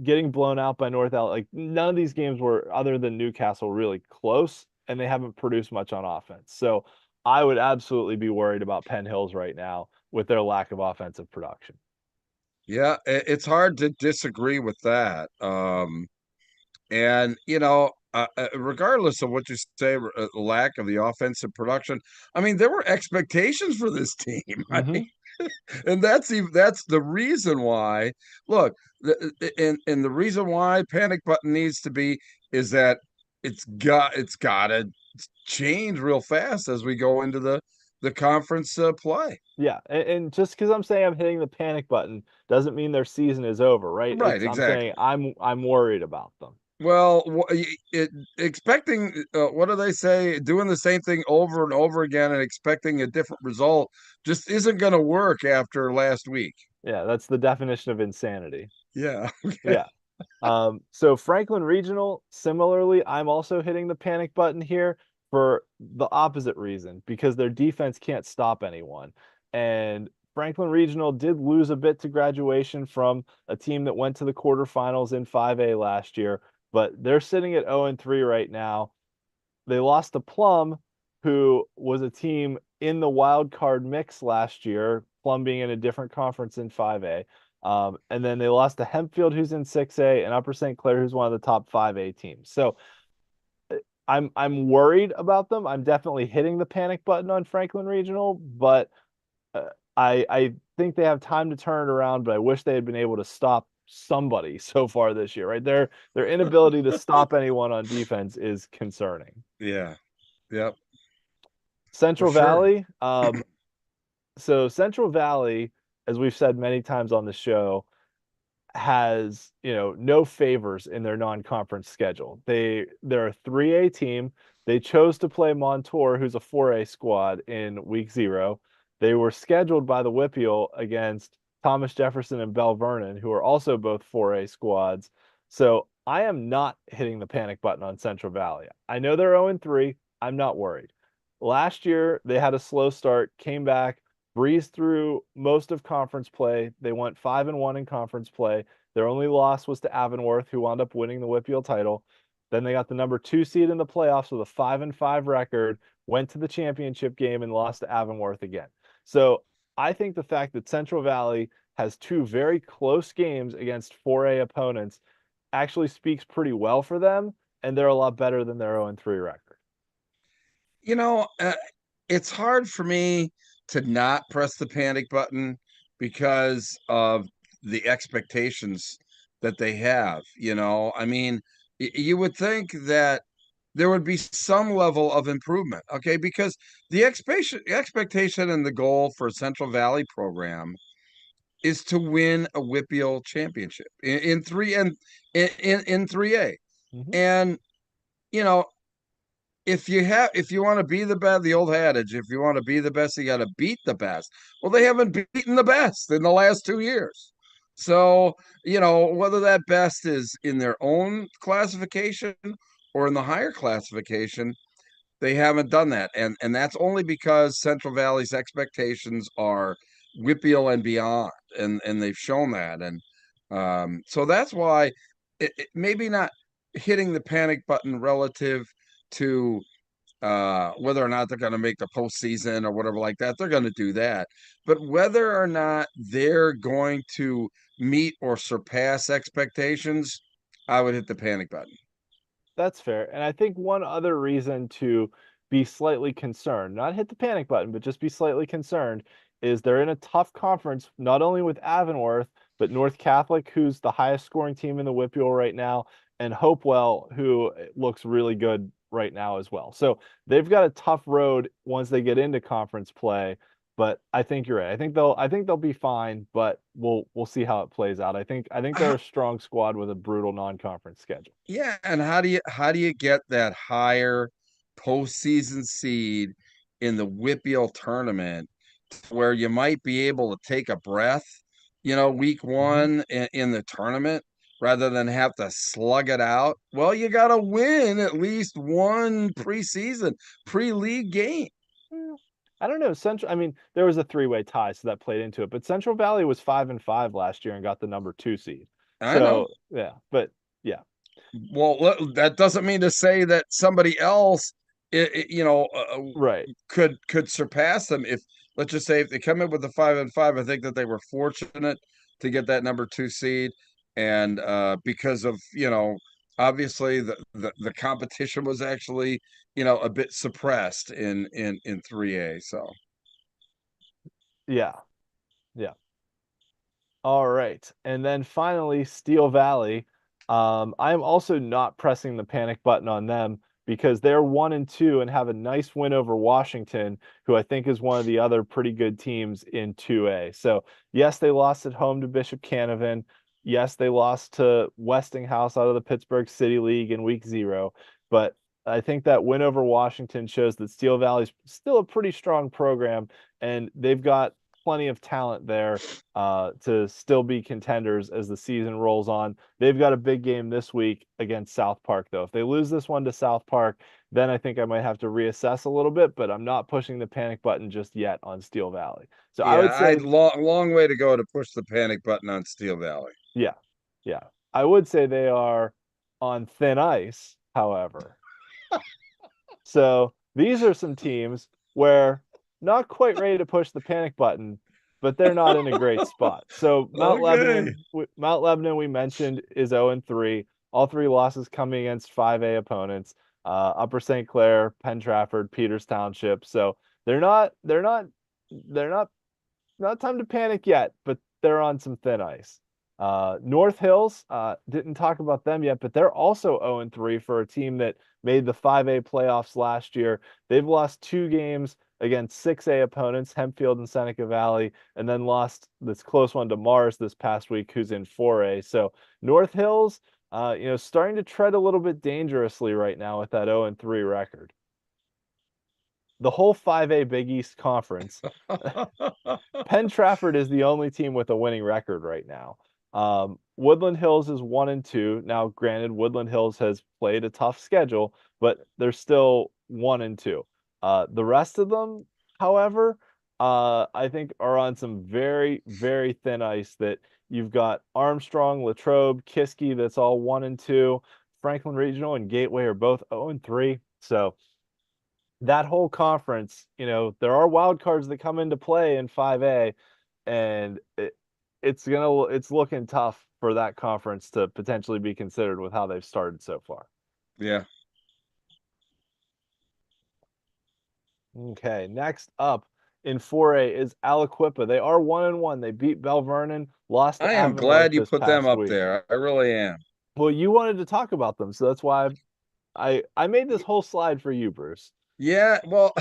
getting blown out by like none of these games were, other than Newcastle, really close, and they haven't produced much on offense. So I would absolutely be worried about Penn Hills right now with their lack of offensive production. Yeah, it's hard to disagree with that. And regardless of what you say, lack of the offensive production, I mean, there were expectations for this team. I Mm-hmm. mean, and that's the reason why. Look, and the reason why panic button needs to be is that it's got to change real fast as we go into the conference play. Yeah, and just because I'm saying I'm hitting the panic button doesn't mean their season is over, right? Right, I'm saying exactly. I'm worried about them. Well, expecting what do they say? Doing the same thing over and over again and expecting a different result just isn't going to work after last week. Yeah, that's the definition of insanity. Yeah. Yeah. So Franklin Regional, similarly, I'm also hitting the panic button here for the opposite reason, because their defense can't stop anyone. And Franklin Regional did lose a bit to graduation from a team that went to the quarterfinals in 5A last year, but they're sitting at 0-3 right now. They lost to Plum, who was a team in the wild card mix last year, Plum being in a different conference in 5A. And then they lost to Hempfield, who's in 6A, and Upper St. Clair, who's one of the top 5A teams. So I'm worried about them. I'm definitely hitting the panic button on Franklin Regional, but I think they have time to turn it around. But I wish they had been able to stop somebody so far this year. Right, their inability to stop anyone on defense is concerning. Yeah. Yep. For Central sure. Valley. So Central Valley, as we've said many times on the show, has, no favors in their non-conference schedule. They're a 3A team. They chose to play Montour, who's a 4A squad, in week 0. They were scheduled by the WPIAL against Thomas Jefferson and Bell Vernon, who are also both 4A squads. So I am not hitting the panic button on Central Valley. I know they're 0-3. I'm not worried. Last year, they had a slow start, came back, breezed through most of conference play. They went 5-1 in conference play. Their only loss was to Avonworth, who wound up winning the WPIAL title. Then they got the number 2 seed in the playoffs with a 5-5 record, went to the championship game and lost to Avonworth again. So I think the fact that Central Valley has 2 very close games against 4A opponents actually speaks pretty well for them, and they're a lot better than their 0-3 record. You know, it's hard for me to not press the panic button because of the expectations that they have. I mean, you would think that there would be some level of improvement, okay? Because the expectation and the goal for a Central Valley program is to win a WPIAL championship in 3A. Mm-hmm. And you know, if you want to be the old adage, if you want to be the best, you got to beat the best. Well, they haven't beaten the best in the last 2 years. So, whether that best is in their own classification or in the higher classification, they haven't done that. And that's only because Central Valley's expectations are WPIAL and beyond, and they've shown that. And so that's why maybe not hitting the panic button relative to whether or not they're going to make the postseason or whatever like that. They're going to do that, but whether or not they're going to meet or surpass expectations, I would hit the panic button. That's fair. And I think one other reason to be slightly concerned, not hit the panic button, but just be slightly concerned, is they're in a tough conference, not only with Avonworth, but North Catholic, who's the highest scoring team in the WPIAL right now, and Hopewell, who looks really good right now as well. So they've got a tough road once they get into conference play. But I think you're right. I think they'll be fine, but we'll see how it plays out. I think they're a strong squad with a brutal non-conference schedule. Yeah, and how do you get that higher postseason seed in the WPIAL tournament where you might be able to take a breath, week one in the tournament rather than have to slug it out? Well, you got to win at least one preseason, pre-league game. I don't know. I mean, there was a three-way tie, so that played into it. But Central Valley was 5-5 last year and got the number 2 seed. I know. Yeah, but yeah. Well, that doesn't mean to say that somebody else, right, could surpass them. If let's just say if they come in with the 5-5, I think that they were fortunate to get that number 2 seed, and because of obviously the competition was actually a bit suppressed in 3A. So yeah. All right, and then finally Steel Valley. I'm also not pressing the panic button on them because they're 1-2 and have a nice win over Washington, who I think is one of the other pretty good teams in 2A. So yes, they lost at home to Bishop Canavan. Yes, they lost to Westinghouse out of the Pittsburgh City League in week 0. But I think that win over Washington shows that Steel Valley's still a pretty strong program, and they've got plenty of talent there to still be contenders as the season rolls on. They've got a big game this week against South Park, though. If they lose this one to South Park, then I think I might have to reassess a little bit, but I'm not pushing the panic button just yet on Steel Valley. So yeah, I would say long way to go to push the panic button on Steel Valley. yeah. I would say they are on thin ice, however. So these are some teams where not quite ready to push the panic button, but they're not in a great spot. So Mount Lebanon, we mentioned, is 0-3. All 3 losses coming against 5A opponents. Upper St. Clair, Penn Trafford, Peters Township. So they're not time to panic yet, but they're on some thin ice. North Hills, didn't talk about them yet, but they're also 0-3 for a team that made the 5A playoffs last year. They've lost 2 games against 6A opponents, Hempfield and Seneca Valley, and then lost this close one to Mars this past week, who's in 4A. So North Hills, starting to tread a little bit dangerously right now with that 0-3 record. The whole 5A Big East Conference, Penn Trafford is the only team with a winning record right now. Woodland Hills is 1-2. Now, granted, Woodland Hills has played a tough schedule, but they're still 1-2. The rest of them, however, I think are on some very, very thin ice. That you've got Armstrong, Latrobe, Kiski, that's all 1-2. Franklin Regional and Gateway are both 0-3. So that whole conference, there are wild cards that come into play in 5A, and it's looking tough for that conference to potentially be considered with how they've started so far. Yeah. Okay, next up in 4A is Aliquippa. They are 1-1. They beat Bell Vernon, lost to I am Avonworth glad you this put them past up week. there. I really am. Well, you wanted to talk about them, so that's why I made this whole slide for you, Bruce. Yeah, well,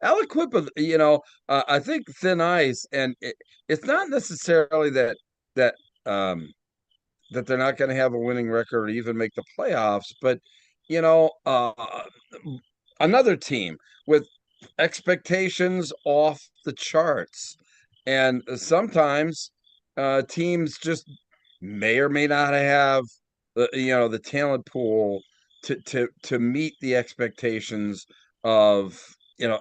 Aliquippa, I think thin ice, and it's not necessarily that that they're not going to have a winning record or even make the playoffs, but another team with expectations off the charts, and sometimes teams just may or may not have the talent pool to meet the expectations of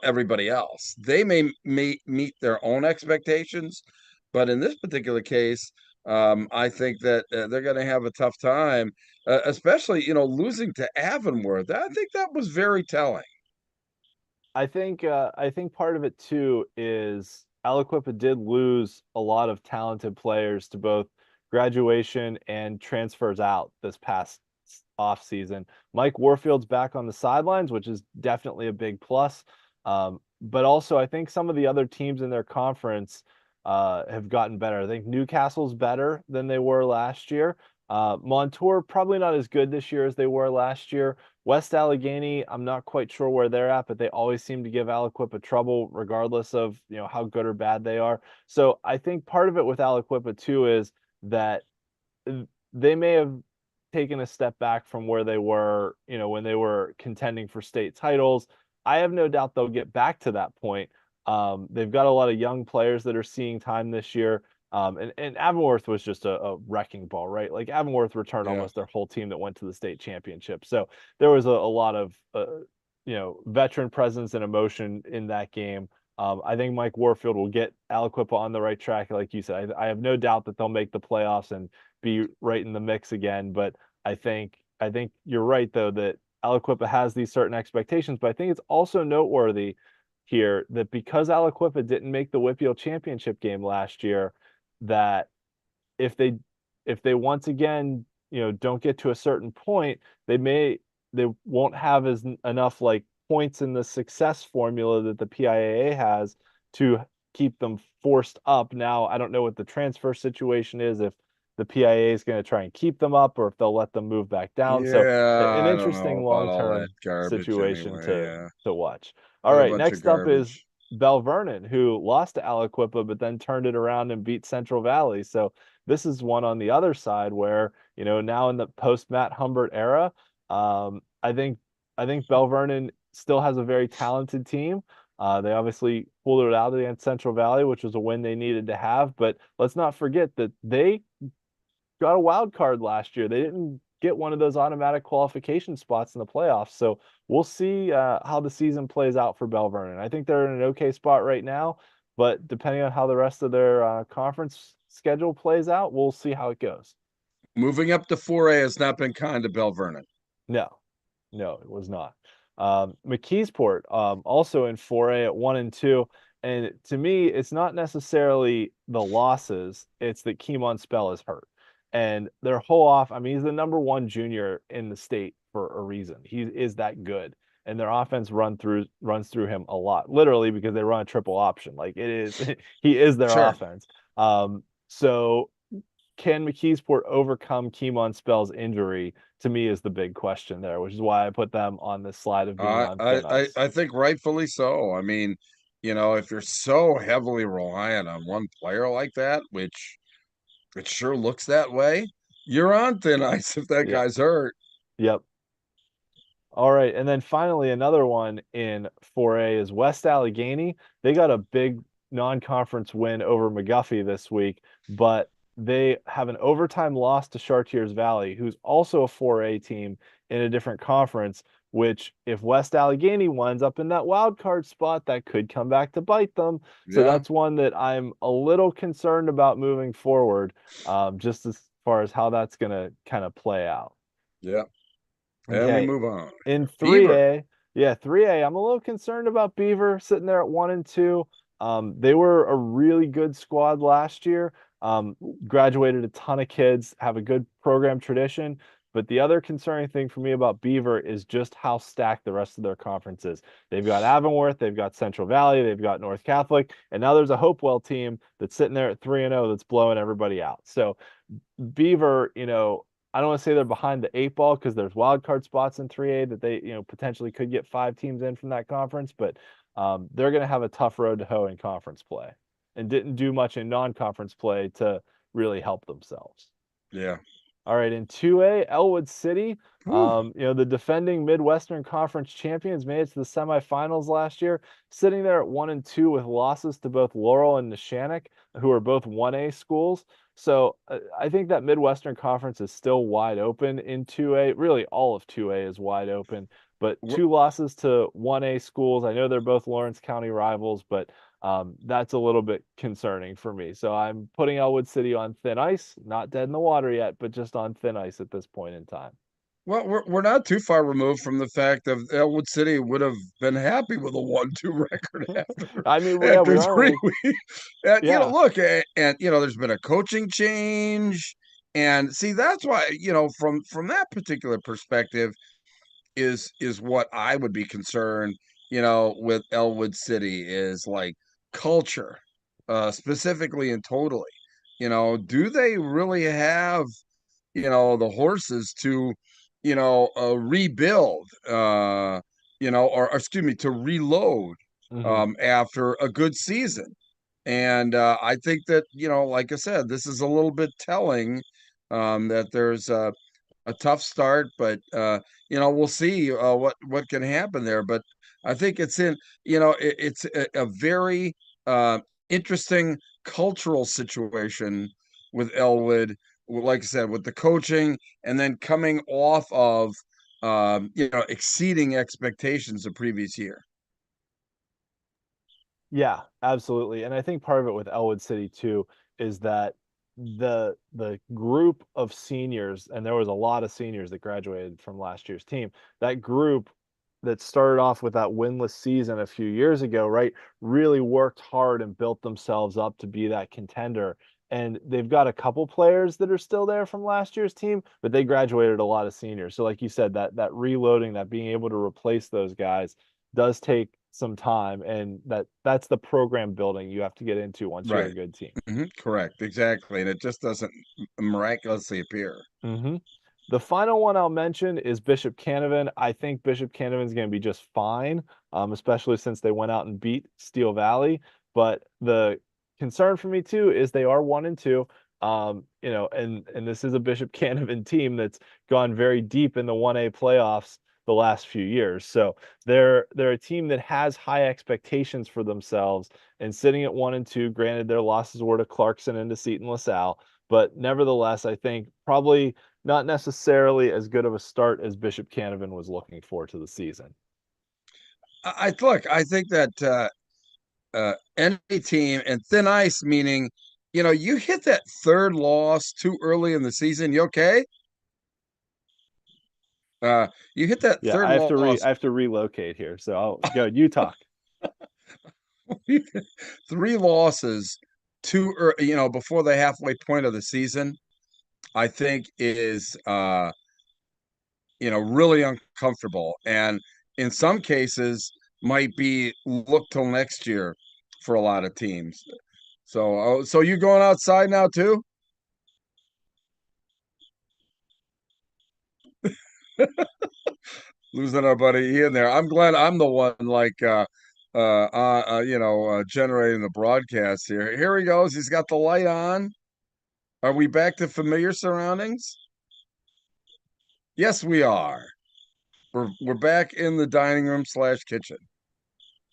everybody else. They may meet their own expectations, but in this particular case, I think that they're going to have a tough time, especially losing to Avonworth. I think that was very telling. I think part of it too is Aliquippa did lose a lot of talented players to both graduation and transfers out this past off season. Mike Warfield's back on the sidelines, which is definitely a big plus. But also, I think some of the other teams in their conference have gotten better. I think Newcastle's better than they were last year. Montour probably not as good this year as they were last year. West Allegheny, I'm not quite sure where they're at, but they always seem to give Aliquippa trouble, regardless of how good or bad they are. So I think part of it with Aliquippa too is that they may have taken a step back from where they were, when they were contending for state titles. I have no doubt they'll get back to that point. They've got a lot of young players that are seeing time this year. And Avonworth was just a wrecking ball, right? Like Avonworth returned Yeah. almost their whole team that went to the state championship. So there was a lot of, veteran presence and emotion in that game. I think Mike Warfield will get Aliquippa on the right track. Like you said, I have no doubt that they'll make the playoffs and be right in the mix again. But I think you're right, though, that Aliquippa has these certain expectations. But I think it's also noteworthy here that because Aliquippa didn't make the WPIAL championship game last year, that if they once again don't get to a certain point, they won't have enough like points in the success formula that the PIAA has to keep them forced up. Now I don't know what the transfer situation is, if the PIAA is going to try and keep them up or if they'll let them move back down. So Yeah, an I don't know interesting about all that long-term garbage situation anyway. to Yeah, watch. All what a right, bunch of next up is garbage. Bell Vernon, who lost to Aliquippa, but then turned it around and beat Central Valley. So this is one on the other side where, now in the post Matt Humbert era, I think Bell Vernon still has a very talented team. They obviously pulled it out against Central Valley, which was a win they needed to have. But let's not forget that they got a wild card last year. They didn't get one of those automatic qualification spots in the playoffs. So we'll see how the season plays out for Bell Vernon. I think they're in an okay spot right now, but depending on how the rest of their conference schedule plays out, we'll see how it goes. Moving up to 4A has not been kind to Bell Vernon. No, it was not. McKeesport, also in 4A at 1-2. And to me, it's not necessarily the losses, it's that Keemon Spell is hurt. And their whole off, I mean, he's the number one junior in the state for a reason. He is that good. And their offense runs through him a lot, literally because they run a triple option. Like it is, he is their Sure. offense. So can McKeesport overcome Keemon Spell's injury? To me, is the big question there, which is why I put them on this slide of being on thin ice. I think rightfully so. I mean, if you're so heavily reliant on one player like that, which it sure looks that way, you're on thin ice if that Yeah. guy's hurt. Yep. All right, and then finally another one in 4A is West Allegheny. They got a big non-conference win over McGuffey this week, but they have an overtime loss to Chartiers Valley, who's also a 4A team in a different conference, which if West Allegheny winds up in that wild card spot, that could come back to bite them. So Yeah. that's one that I'm a little concerned about moving forward, just as far as how that's going to kind of play out. Yeah. And we Okay. move on. In Beaver. 3A, yeah, 3A, I'm a little concerned about Beaver sitting there at 1-2. They were a really good squad last year. Graduated a ton of kids, have a good program tradition. But the other concerning thing for me about Beaver is just how stacked the rest of their conference is. They've got Avonworth, they've got Central Valley, they've got North Catholic, and now there's a Hopewell team that's sitting there at 3-0 that's blowing everybody out. So Beaver, I don't want to say they're behind the eight ball because there's wild card spots in 3A that they, potentially could get 5 teams in from that conference, but they're going to have a tough road to hoe in conference play and didn't do much in non-conference play to really help themselves. Yeah. All right, in 2A, Elwood City, Whew. the defending Midwestern Conference champions made it to the semifinals last year, sitting there at 1-2 with losses to both Laurel and Neshannock, who are both 1A schools. So I think that Midwestern Conference is still wide open in 2A. Really, all of 2A is wide open. But We're- 2 losses to 1A schools. I know they're both Lawrence County rivals, but that's a little bit concerning for me. So I'm putting Elwood City on thin ice, not dead in the water yet, but just on thin ice at this point in time. Well, we're not too far removed from the fact that Elwood City would have been happy with a 1-2 record I mean, yeah, we after are three only, weeks. And, yeah. look, and there's been a coaching change, and see that's why from that particular perspective is what I would be concerned, with Elwood City is like culture, specifically and totally. Do they really have the horses to rebuild or excuse me, to reload Hmm. after a good season? And I think that like I said, this is a little bit telling, that there's a tough start, but we'll see what can happen there. But I think it's a very interesting cultural situation with Elwood. Like I said, with the coaching, and then coming off of exceeding expectations the previous year. Yeah, absolutely. And I think part of it with Elwood City too is that the group of seniors, and there was a lot of seniors that graduated from last year's team, that group that started off with that winless season a few years ago, right, really worked hard and built themselves up to be that contender. And they've got a couple players that are still there from last year's team, but they graduated a lot of seniors. So like you said, that reloading, that being able to replace those guys does take some time, and that's the program building you have to get into once you're a Right. good team. Correct. Exactly. And it just doesn't miraculously appear. Hmm. The final one I'll mention is Bishop Canavan. I think Bishop Canavan is going to be just fine, especially since they went out and beat Steel Valley. But the concern for me too is they are 1-2. And this is a Bishop Canavan team that's gone very deep in the 1A playoffs the last few years. So they're a team that has high expectations for themselves, and sitting at 1-2. Granted, their losses were to Clarkson and to Seton LaSalle, but nevertheless, I think probably not necessarily as good of a start as Bishop Canavan was looking for to the season. I think that any team, and thin ice meaning, you hit that third loss too early in the season. You okay? You hit that Yeah, third I loss. have to relocate here. So I'll go. You talk. Three losses too early, before the halfway point of the season, I think is really uncomfortable, and in some cases might be look till next year for a lot of teams. So you going outside now too? Losing our buddy Ian there. I'm glad I'm the one like generating the broadcast here. Here he goes. He's got the light on. Are we back to familiar surroundings? Yes, we are. We're back in the dining room / kitchen.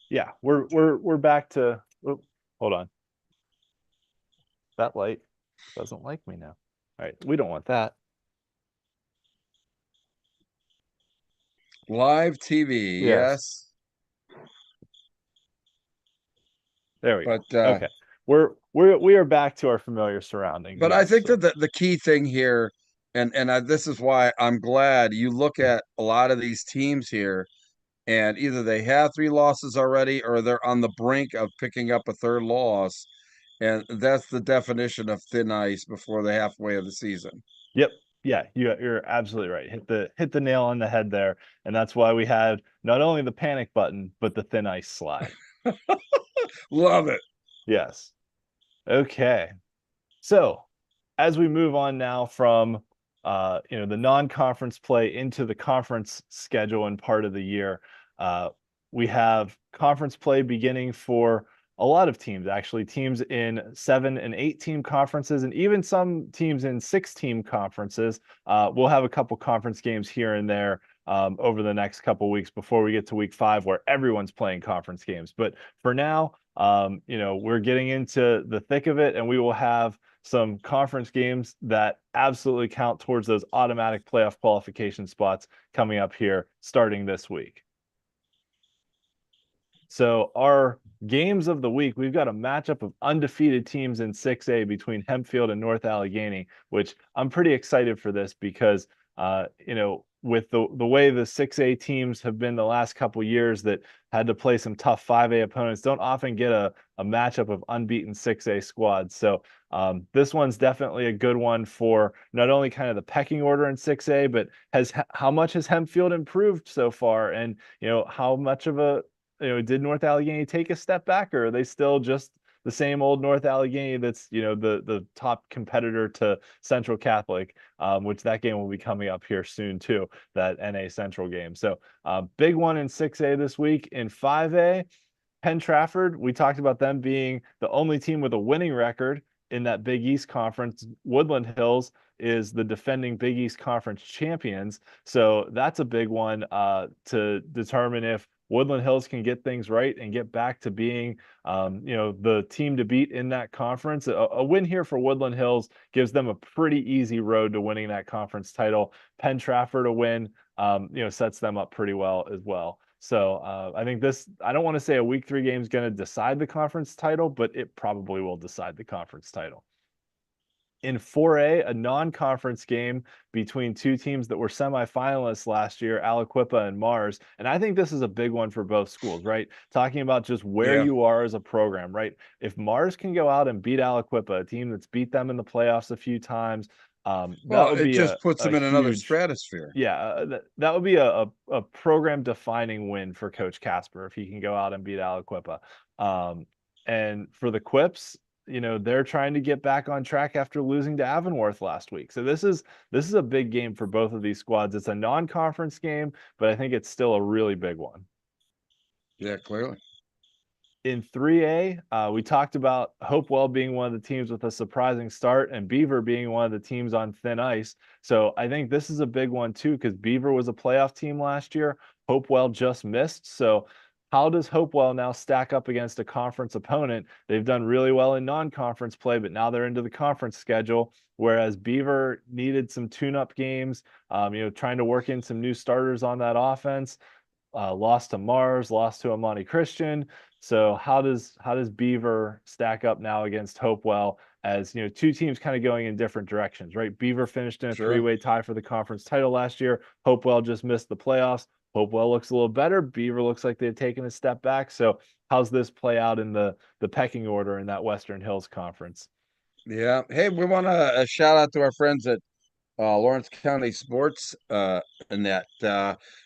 Yeah, we're back to. Oh, hold on. That light doesn't like me now. All right, we don't want that. Live TV, Yes, yes. there we go. But Okay, we are back to our familiar surroundings. but I Yes, think sir. that the key thing here, and this is why I'm glad you look at a lot of these teams here, and either they have 3 losses already or they're on the brink of picking up a third loss, and that's the definition of thin ice before the halfway of the season. Yep. Yeah, you're absolutely right. Hit the nail on the head there, and that's why we had not only the panic button but the thin ice slide. Love it. Yes. Okay. So, as we move on now from the non-conference play into the conference schedule and part of the year, uh, we have conference play beginning for a lot of teams, actually, teams in 7 and 8 team conferences, and even some teams in 6 team conferences. We'll have a couple conference games here and there over the next couple weeks before we get to week 5, where everyone's playing conference games. But for now, we're getting into the thick of it, and we will have some conference games that absolutely count towards those automatic playoff qualification spots coming up here starting this week. So our games of the week, we've got a matchup of undefeated teams in 6A between Hempfield and North Allegheny, which I'm pretty excited for this because, with the way the 6A teams have been the last couple years that had to play some tough 5A opponents, don't often get a matchup of unbeaten 6A squads. So this one's definitely a good one for not only kind of the pecking order in 6A, but how much has Hempfield improved so far, and how much of a did North Allegheny take a step back, or are they still just the same old North Allegheny that's, the top competitor to Central Catholic, which that game will be coming up here soon too, that NA Central game. So big one in 6A this week. In 5A, Penn Trafford, we talked about them being the only team with a winning record in that Big East Conference. Woodland Hills is the defending Big East Conference champions. So that's a big one to determine if Woodland Hills can get things right and get back to being, the team to beat in that conference. A win here for Woodland Hills gives them a pretty easy road to winning that conference title. Penn Trafford a win, sets them up pretty well as well. So I think I don't want to say a week 3 game is going to decide the conference title, but it probably will decide the conference title. In 4A, a non-conference game between two teams that were semifinalists last year, Aliquippa and Mars. And I think this is a big one for both schools, right? Talking about just where you are as a program, right? If Mars can go out and beat Aliquippa, a team that's beat them in the playoffs a few times, that would be just puts them in another huge stratosphere. Yeah, that would be a program defining win for Coach Casper if he can go out and beat Aliquippa. And for the Quips, they're trying to get back on track after losing to Avonworth last week. So this is a big game for both of these squads. It's a non-conference game, but I think it's still a really big one. Yeah, clearly. In 3A, we talked about Hopewell being one of the teams with a surprising start and Beaver being one of the teams on thin ice. So I think this is a big one too, because Beaver was a playoff team last year. Hopewell just missed. So how does Hopewell now stack up against a conference opponent? They've done really well in non-conference play, but now they're into the conference schedule, whereas Beaver needed some tune-up games, trying to work in some new starters on that offense. Lost to Mars, lost to Amani Christian. So how does Beaver stack up now against Hopewell, as two teams kind of going in different directions, right? Beaver finished in a three-way tie for the conference title last year. Hopewell just missed the playoffs. Hopewell looks a little better. Beaver looks like they've taken a step back. So how's this play out in the pecking order in that Western Hills Conference? Yeah. Hey, we want to shout out to our friends at Lawrence County Sports and that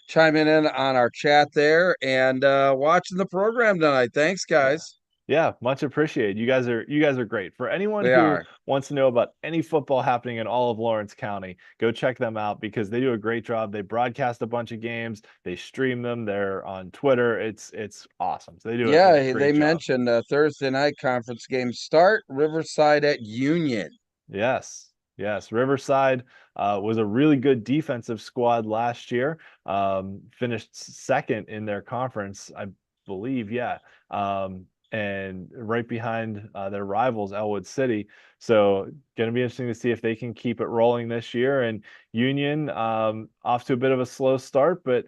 chiming in on our chat there and watching the program tonight. Thanks, guys. Yeah, much appreciated. You guys are great. For anyone They who are. wants to know about any football happening in all of Lawrence County, go check them out because they do a great job. They broadcast a bunch of games, they stream them, they're on Twitter. It's awesome. So they do a great they job. mentioned Thursday night conference games start Riverside at Union. Yes. Riverside was a really good defensive squad last year. Finished second in their conference, I believe. Yeah. And right behind their rivals, Elwood City. So going to be interesting to see if they can keep it rolling this year. And Union off to a bit of a slow start, but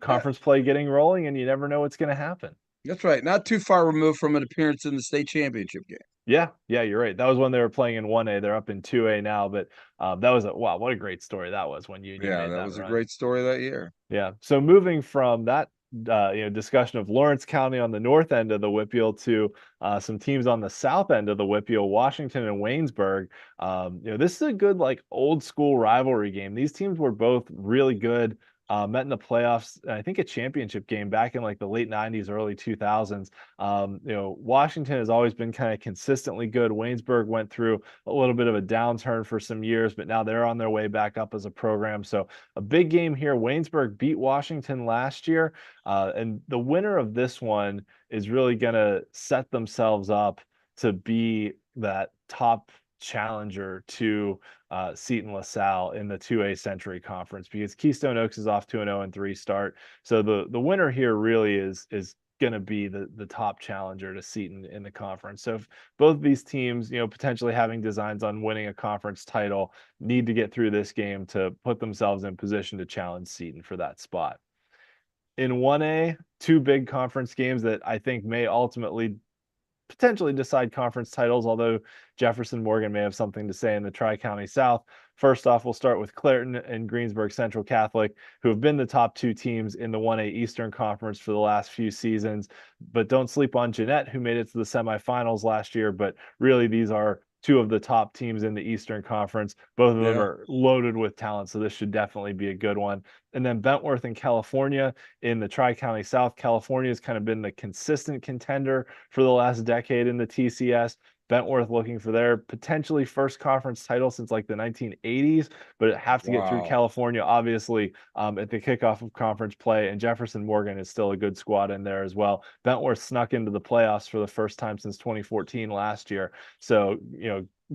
conference play getting rolling, and you never know what's going to happen. That's right. Not too far removed from an appearance in the state championship game. Yeah, you're right. That was when they were playing in 1A. They're up in 2A now, but that was wow, what a great story that was when Union made that was run. a great story that year. Yeah. So moving from that discussion of Lawrence County on the north end of the WPIAL to some teams on the south end of the WPIAL, Washington and Waynesburg. This is a good old school rivalry game. These teams were both really good. Met in the playoffs, I think a championship game back in the late 90s, early 2000s. Washington has always been kind of consistently good. Waynesburg went through a little bit of a downturn for some years, but now they're on their way back up as a program. So a big game here. Waynesburg beat Washington last year, and the winner of this one is really going to set themselves up to be that top challenger to Seton LaSalle in the 2A Century Conference, because Keystone Oaks is off to an 0-3 start. So the winner here really is going to be the top challenger to Seton in the conference. So if both of these teams, potentially having designs on winning a conference title, need to get through this game to put themselves in position to challenge Seton for that spot. In 1A, two big conference games that I think may ultimately potentially decide conference titles, although Jefferson Morgan may have something to say in the Tri-County South. First off, we'll start with Clairton and Greensburg Central Catholic, who have been the top two teams in the 1A Eastern Conference for the last few seasons. But don't sleep on Jeanette, who made it to the semifinals last year. But really, these are two of the top teams in the Eastern Conference. Both of them are loaded with talent, so this should definitely be a good one. And then Bentworth and California in the Tri-County South. California has kind of been the consistent contender for the last decade in the TCS. Bentworth looking for their potentially first conference title since like the 1980s, but it have to get through California, obviously, at the kickoff of conference play, and Jefferson Morgan is still a good squad in there as well. Bentworth snuck into the playoffs for the first time since 2014 last year. So,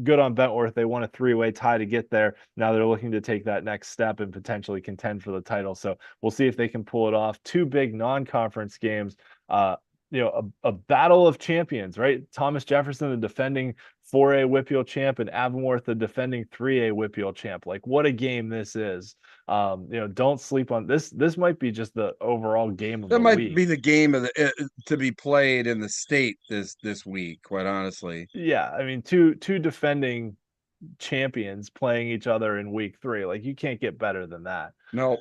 good on Bentworth. They won a three-way tie to get there. Now they're looking to take that next step and potentially contend for the title. So we'll see if they can pull it off. Two big non-conference games. A battle of champions, right? Thomas Jefferson, the defending 4A WPIAL champ, and Avonworth, the defending 3A WPIAL champ. Like, what a game this is. Don't sleep on this. This might be just the overall game of the week. That might be the game of to be played in the state this week, quite honestly. Yeah, I mean, two defending champions playing each other in week 3. Like, you can't get better than that. No.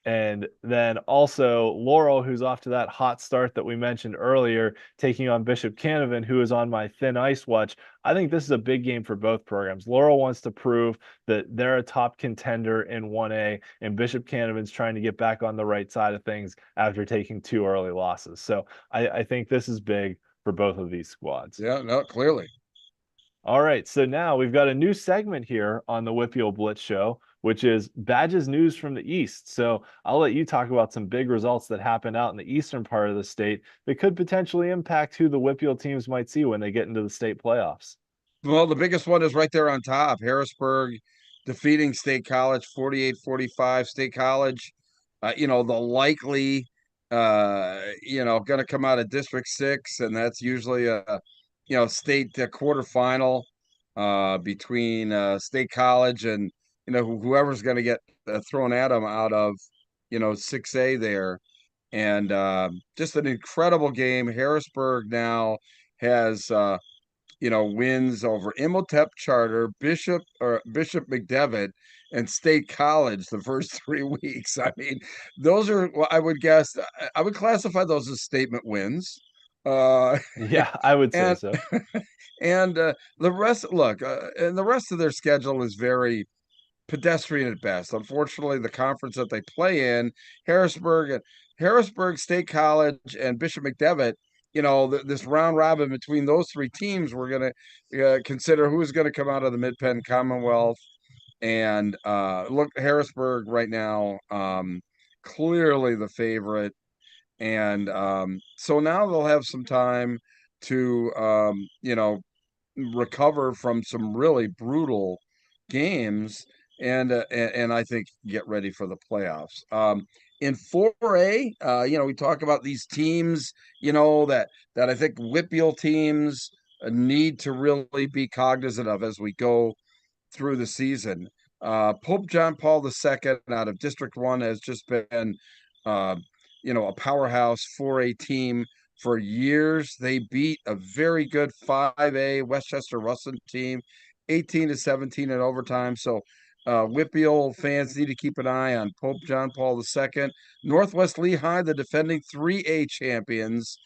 And then also Laurel, who's off to that hot start that we mentioned earlier, taking on Bishop Canavan, who is on my thin ice watch. I think this is a big game for both programs. Laurel wants to prove that they're a top contender in 1A, and Bishop Canavan's trying to get back on the right side of things after taking 2 early losses. So I think this is big for both of these squads. Yeah, no, clearly. All right, so now we've got a new segment here on the WPIAL Blitz Show, which is Badges News from the East. So I'll let you talk about some big results that happened out in the eastern part of the state that could potentially impact who the WPIAL teams might see when they get into the state playoffs. Well, the biggest one is right there on top. Harrisburg defeating State College 48-45. State College, the likely, going to come out of District 6, and that's usually a state quarterfinal between State College and whoever's going to get thrown at them out of 6A there. And just an incredible game. Harrisburg now has wins over Imhotep Charter, Bishop McDevitt, and State College the first 3 weeks. I mean, those are, I would guess, I would classify those as statement wins. Yeah, I would say so. And the rest, and the rest of their schedule is very pedestrian at best. Unfortunately, the conference that they play in, Harrisburg, State College, and Bishop McDevitt, this round robin between those 3 teams, we're going to consider who's going to come out of the Mid-Penn Commonwealth. And look, Harrisburg right now, clearly the favorite. And so now they'll have some time to, recover from some really brutal games and I think get ready for the playoffs. In 4A, we talk about these teams, that I think WPIAL teams need to really be cognizant of as we go through the season. Pope John Paul II out of District 1 has just been, a powerhouse 4A team for years. They beat a very good 5A Westchester Ruston team, 18-17 in overtime. So WPIAL fans need to keep an eye on Pope John Paul II. Northwest Lehigh, the defending 3A champions,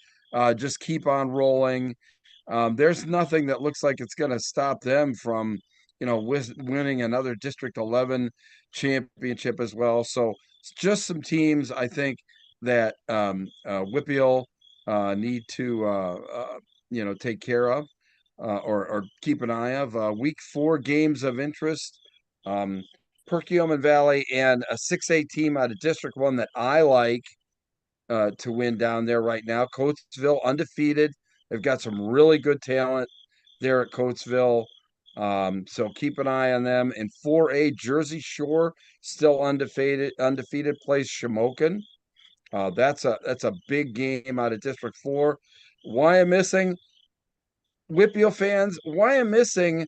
just keep on rolling. There's nothing that looks like it's going to stop them from, winning another District 11 championship as well. So it's just some teams, I think, that WPIAL need to, take care of or keep an eye of. Week 4 games of interest. Perkiomen Valley and a 6A team out of District 1 that I like to win down there right now. Coatesville undefeated. They've got some really good talent there at Coatesville. So keep an eye on them. In 4A, Jersey Shore still undefeated plays Shamokin. That's a big game out of District 4. Why I'm missing Whitfield fans? Why I'm missing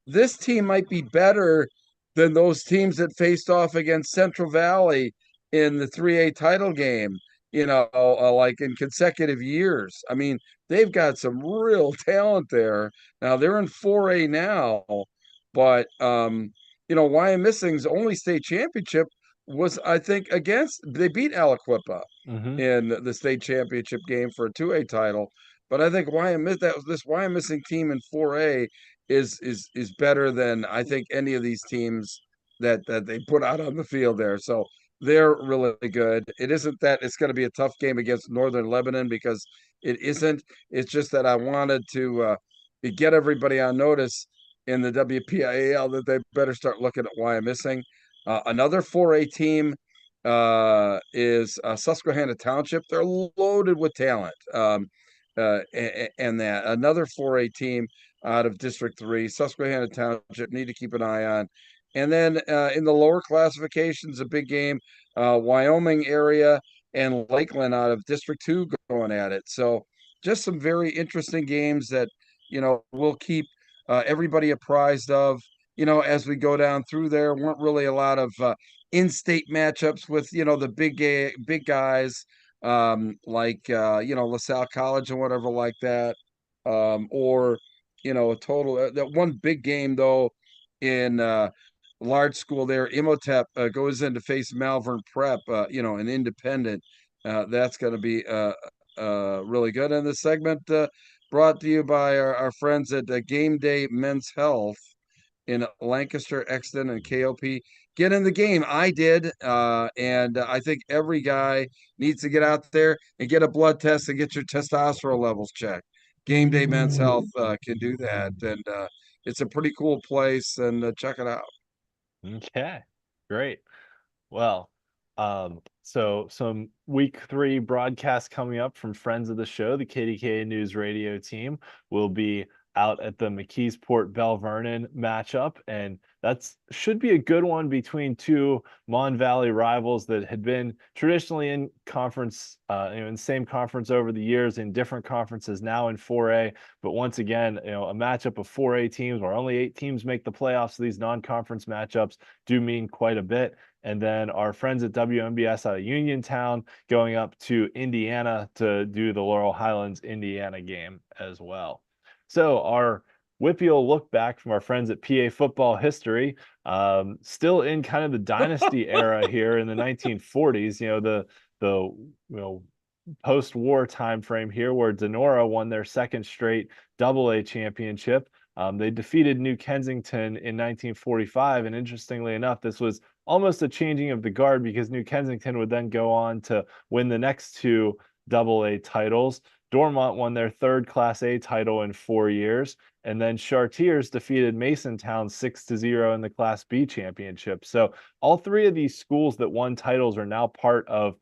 this team might be better than those teams that faced off against Central Valley in the 3A title game, like in consecutive years. I mean, they've got some real talent there. Now they're in 4A now, but Wyomissing's only state championship was, I think, they beat Aliquippa Mm-hmm. in the state championship game for a 2A title. But I think this Wyomissing team in 4A is better than I think any of these teams that they put out on the field there. So they're really good. It isn't that it's going to be a tough game against Northern Lebanon, because it isn't. It's just that I wanted to get everybody on notice in the WPIAL that they better start looking at Wyomissing. Another 4A team is Susquehanna Township. They're loaded with talent. And that another 4A team out of District 3, Susquehanna Township, need to keep an eye on. And then in the lower classifications, a big game, Wyoming area and Lakeland out of District 2 going at it. So just some very interesting games that, we'll keep everybody apprised of, as we go down through there. Weren't really a lot of in-state matchups with, the big guys, like LaSalle College or whatever like that, or a total that one big game though in large school there. Imhotep goes in to face Malvern Prep, an independent. That's going to be really good. And the segment brought to you by our friends at Game Day Men's Health in Lancaster, Exton, and KOP. Get in the game. I did. And I think every guy needs to get out there and get a blood test and get your testosterone levels checked. Game Day Men's Health can do that. And it's a pretty cool place, and check it out. Okay, great. Well, so some week 3 broadcasts coming up from friends of the show. The KDKA News Radio team will be out at the McKeesport Bell Vernon matchup, and that's should be a good one between two Mon Valley rivals that had been traditionally in conference, in the same conference over the years, in different conferences now in 4A. But once again, a matchup of 4A teams where only 8 teams make the playoffs. So these non-conference matchups do mean quite a bit. And then our friends at WMBS out of Uniontown going up to Indiana to do the Laurel Highlands, Indiana game as well. So our Whitfield look back from our friends at PA Football History, still in kind of the dynasty era here in the 1940s, the post-war time frame here, where Denora won their second straight AA championship. They defeated New Kensington in 1945, and interestingly enough, this was almost a changing of the guard, because New Kensington would then go on to win the next 2 AA titles. Dormont won their 3rd Class A title in 4 years, and then Chartiers defeated Masontown 6-0 in the Class B championship. So all 3 of these schools that won titles are now part of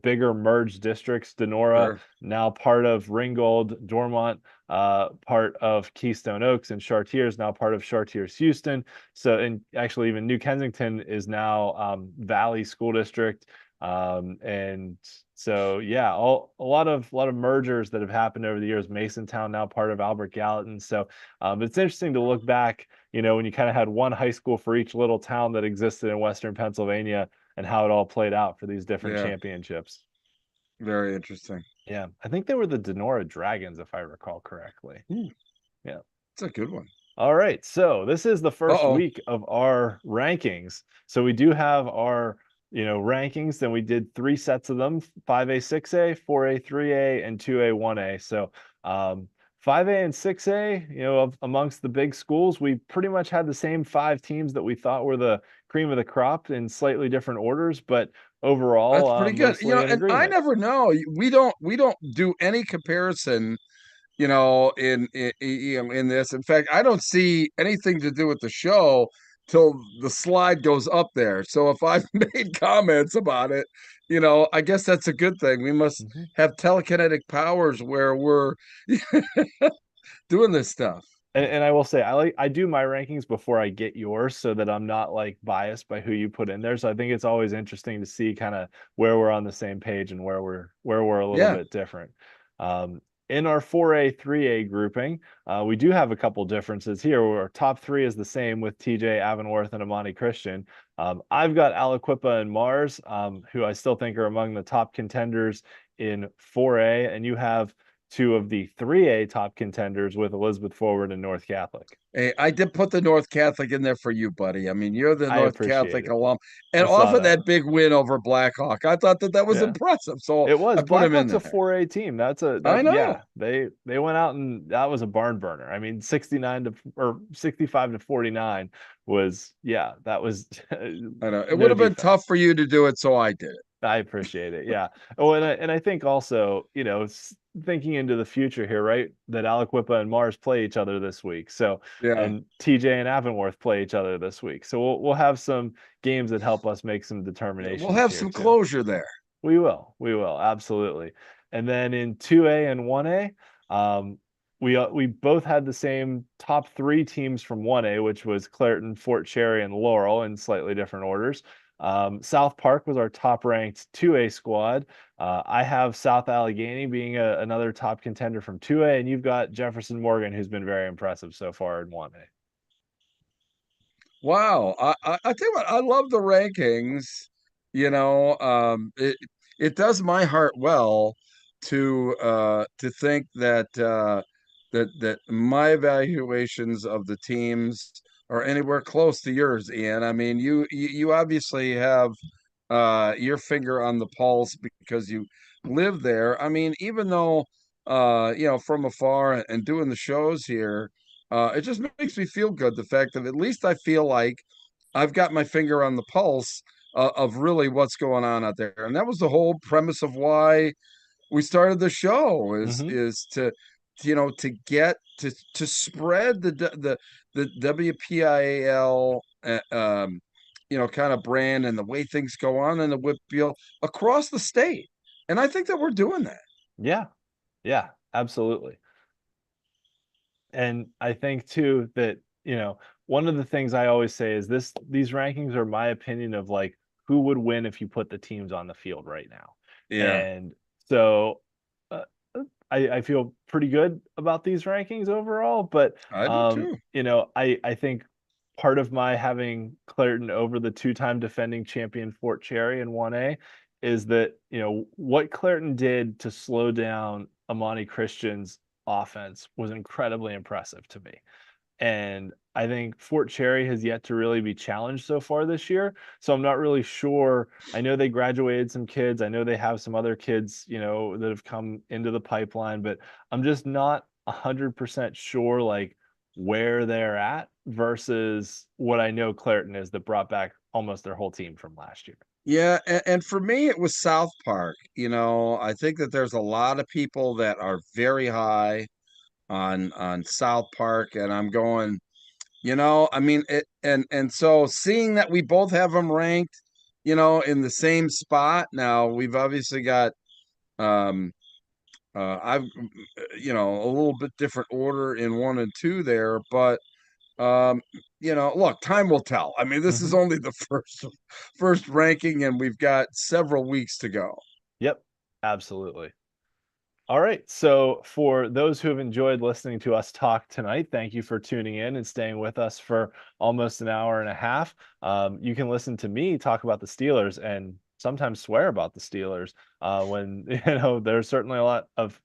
bigger merged districts. Denora Sure. now part of Ringgold, Dormont part of Keystone Oaks, and Chartiers now part of Chartiers Houston. So, and actually even New Kensington is now Valley School District. And so yeah, a lot of mergers that have happened over the years. Masontown now part of Albert Gallatin. So it's interesting to look back, when you kind of had one high school for each little town that existed in Western Pennsylvania, and how it all played out for these different championships. Very interesting. Yeah, I think they were the Denora Dragons, if I recall correctly. Ooh, yeah, it's a good one. All right, so this is the first week of our rankings. So we do have our rankings, and we did 3 sets of them: 5A, 6A, 4A, 3A, and 2A, 1A. So 5A and 6A, amongst the big schools, we pretty much had the same 5 teams that we thought were the cream of the crop in slightly different orders, but overall, that's pretty good. And agreement. I never know. We don't do any comparison, in this. In fact, I don't see anything to do with the show till the slide goes up there. So if I've made comments about it, I guess that's a good thing. We must have telekinetic powers where we're doing this stuff. And I will say I do my rankings before I get yours so that I'm not like biased by who you put in there. So I think it's always interesting to see kind of where we're on the same page and where we're a little Yeah. bit different. In our 4A, 3A grouping, we do have a couple differences here. Our top three is the same with TJ Avonworth and Amani Christian. I've got Aliquippa and Mars, who I still think are among the top contenders in 4A, and you have two of the 3A top contenders with Elizabeth Forward and North Catholic. Hey, I did put the North Catholic in there for you, buddy. I mean, you're the I North appreciate Catholic it. alum, I and off saw of that. that big win over Blackhawk, I thought that was Yeah. impressive. So It was. I put him in Blackhawks a there. 4A team. I know. Yeah, they went out and that was a barn burner. I mean, 65 to 49 was, yeah, that was I know. It no would have been tough defense. for you to do it, so I did it. I appreciate it. Yeah. Oh, and I think also, thinking into the future here, right? That Aliquippa and Mars play each other this week. So, Yeah. and TJ and Avonworth play each other this week. So we'll have some games that help us make some We'll determinations have here some too. closure there. We will absolutely. And then in 2A and 1A, we both had the same top three teams from 1A, which was Clairton, Fort Cherry, and Laurel in slightly different orders. South Park was our top ranked 2A squad. I have South Allegheny being another top contender from 2A, and you've got Jefferson Morgan, who's been very impressive so far in 1A. Wow. I tell you what, I love the rankings. It does my heart well to think that my evaluations of the teams are anywhere close to yours, Ian. I mean, you obviously have your finger on the pulse because you live there. I mean, even though from afar and doing the shows here, it just makes me feel good. The fact that at least I feel like I've got my finger on the pulse of really what's going on out there, and that was the whole premise of why we started the show Mm-hmm. is to get to spread the WPIAL kind of brand and the way things go on in the WPIAL across the state, and I think that we're doing that. Yeah, yeah, absolutely. And I think too that, one of the things I always say is these rankings are my opinion of like who would win if you put the teams on the field right now. Yeah, And so uh, I feel pretty good about these rankings overall, but I do too. I think part of my having Clairton over the two-time defending champion Fort Cherry in 1A is that, what Clairton did to slow down Amani Christian's offense was incredibly impressive to me. And I think Fort Cherry has yet to really be challenged so far this year. So I'm not really sure. I know they graduated some kids. I know they have some other kids, that have come into the pipeline, but I'm just not 100% sure like where they're at versus what I know Clairton is that brought back almost their whole team from last year. Yeah, and for me, it was South Park. I think that there's a lot of people that are very high on South Park, and I'm going. I mean, and so seeing that we both have them ranked, in the same spot. Now we've obviously got um I've a little bit different order in 1 and 2 there, but um look, time will tell. I mean, this is Mhm. only the first ranking, and we've got several weeks to go. Yep, absolutely. All right. So, for those who have enjoyed listening to us talk tonight, thank you for tuning in and staying with us for almost an hour and a half. You can listen to me talk about the Steelers and sometimes swear about the Steelers when, there's certainly a lot of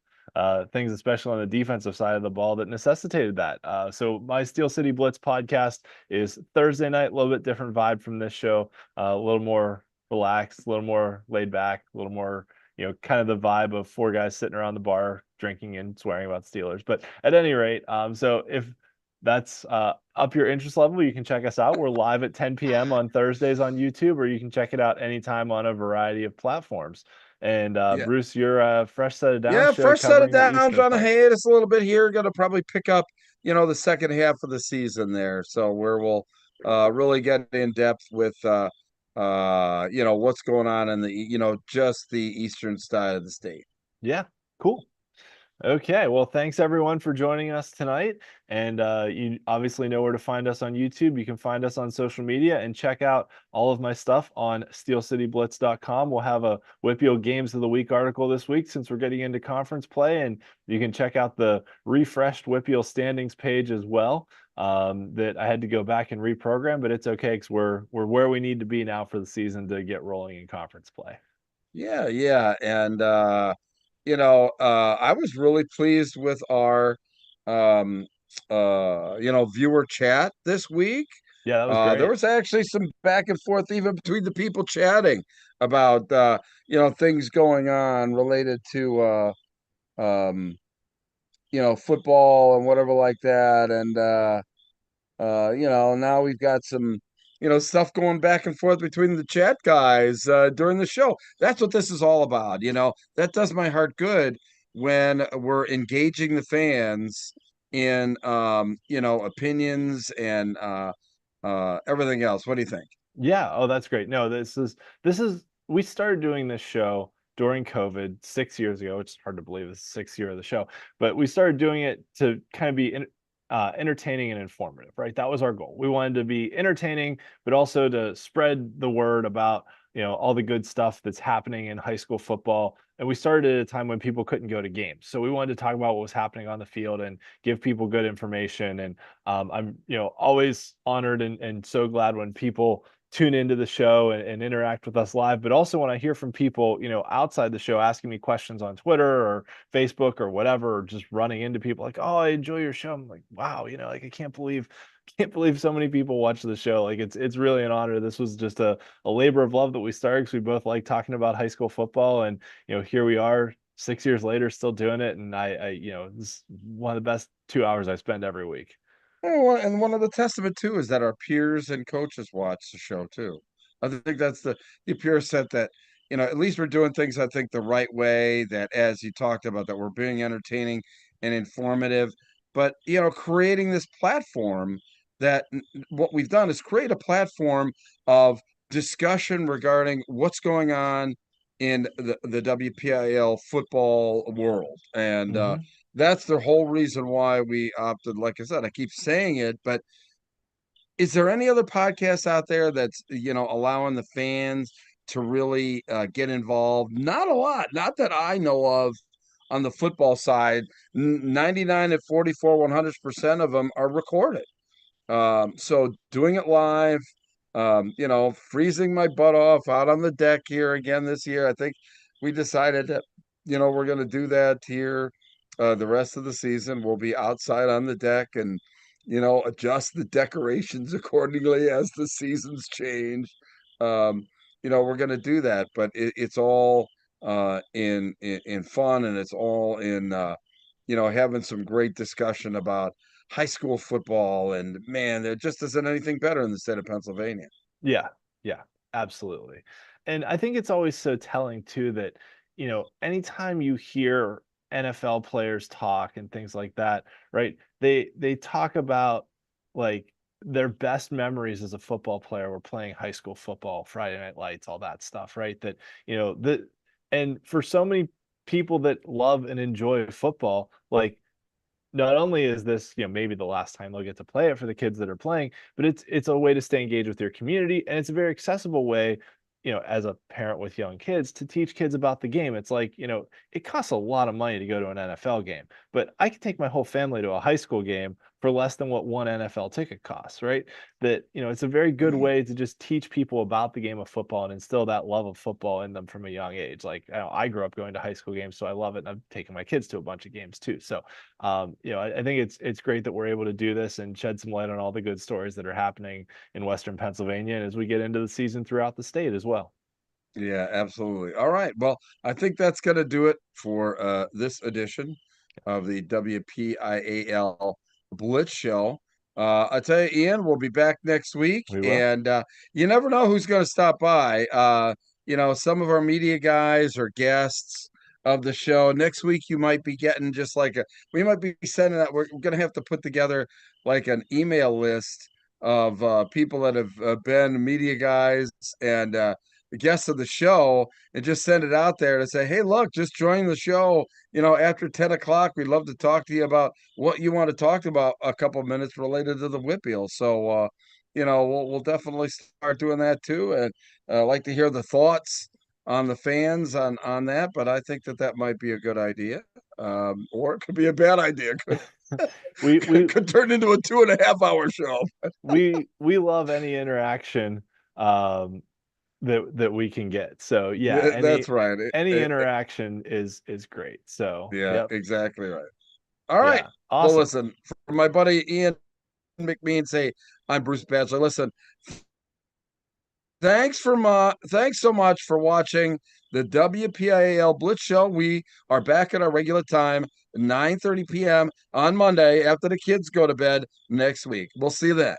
things, especially on the defensive side of the ball, that necessitated that. So, my Steel City Blitz podcast is Thursday night, a little bit different vibe from this show, a little more relaxed, a little more laid back, a little more kind of the vibe of four guys sitting around the bar drinking and swearing about Steelers. But at any rate, so if that's up your interest level, you can check us out. We're live at 10 p.m. on Thursdays on YouTube, or you can check it out anytime on a variety of platforms. And Yeah. Bruce, you're a Fresh Set of Downs Yeah, show fresh set of covering the downs Eastern on a part. hiatus a little bit here. Going to probably pick up, the second half of the season there. So where we'll really get in depth with what's going on in the just the eastern side of the state. Yeah, cool. Okay, well, thanks everyone for joining us tonight. And you obviously know where to find us on YouTube. You can find us on social media and check out all of my stuff on steelcityblitz.com. We'll have a WPIAL Games of the Week article this week since we're getting into conference play. And you can check out the refreshed WPIAL standings page as well. That I had to go back and reprogram, but it's okay because we're where we need to be now for the season to get rolling in conference play. Yeah. And I was really pleased with our um viewer chat this week. Yeah, that was There great. was actually some back and forth even between the people chatting about things going on related to um football and whatever like that. And now we've got some, stuff going back and forth between the chat guys during the show. That's what this is all about. That does my heart good when we're engaging the fans in, opinions and everything else. What do you think? Yeah. Oh, that's great. No, this is we started doing this show during COVID 6 years ago. It's hard to believe it's the sixth year of the show, but we started doing it to kind of be entertaining and informative, right? That was our goal. We wanted to be entertaining, but also to spread the word about all the good stuff that's happening in high school football. And we started at a time when people couldn't go to games, so we wanted to talk about what was happening on the field and give people good information. And I'm always honored and so glad when people tune into the show and interact with us live, but also when I hear from people, outside the show asking me questions on Twitter or Facebook or whatever, or just running into people like, "Oh, I enjoy your show." I'm like, "Wow, like I can't believe so many people watch the show." Like it's really an honor. This was just a labor of love that we started because we both like talking about high school football, and here we are 6 years later still doing it. And this is one of the best 2 hours I spend every week. Oh, and one of the testament too is that our peers and coaches watch the show too. I think that's the pure set that, at least we're doing things, I think, the right way, that as you talked about, that we're being entertaining and informative, but creating this platform that what we've done is create a platform of discussion regarding what's going on in the WPIL football world. And Hmm. that's the whole reason why we opted. Like I said, I keep saying it, but is there any other podcast out there that's allowing the fans to really get involved? Not a lot, not that I know of. On the football side, 99 at 44, 100% of them are recorded. So doing it live, freezing my butt off out on the deck here again this year. I think we decided that, we're going to do that here. The rest of the season, we'll be outside on the deck and, adjust the decorations accordingly as the seasons change. Um, we're going to do that, but it's all in fun, and it's all in, having some great discussion about high school football. And man, there just isn't anything better in the state of Pennsylvania. Yeah, yeah, absolutely. And I think it's always so telling too that, anytime you hear NFL players talk and things like that, right? They talk about like their best memories as a football player were playing high school football, Friday Night Lights, all that stuff, right? That, and for so many people that love and enjoy football, like not only is this, maybe the last time they'll get to play it for the kids that are playing, but it's a way to stay engaged with your community, and it's a very accessible way, as a parent with young kids to teach kids about the game. It's like, it costs a lot of money to go to an NFL game, but I can take my whole family to a high school game for less than what one NFL ticket costs, right? That, it's a very good way to just teach people about the game of football and instill that love of football in them from a young age. Like, I grew up going to high school games, so I love it. And I've taken my kids to a bunch of games too. So I think it's great that we're able to do this and shed some light on all the good stories that are happening in Western Pennsylvania, and as we get into the season throughout the state as well. Yeah, absolutely. All right. Well, I think that's going to do it for this edition of the WPIAL Blitz Show. I tell you, Ian, we'll be back next week, We will. and you never know who's going to stop by. Some of our media guys or guests of the show. Next week, you might be getting just like we might be sending out. We're going to have to put together like an email list of people that have been media guys and guests of the show and just send it out there to say, hey, look, just join the show. After 10 o'clock, we'd love to talk to you about what you want to talk about a couple of minutes related to the WPIAL. So, we'll definitely start doing that too. And like to hear the thoughts on the fans on that. But I think that might be a good idea. Or it could be a bad idea. we could turn into a 2.5-hour show. we love any interaction that we can get. So yeah, that's right. Any interaction is great. So yeah, yep. Exactly right. All right. Awesome. Well, listen, for my buddy Ian McMeans, hey, I'm Bruce Badgley. Listen, thanks so much for watching the WPIAL Blitz Show. We are back at our regular time, 9:30 p.m. on Monday after the kids go to bed next week. We'll see you then.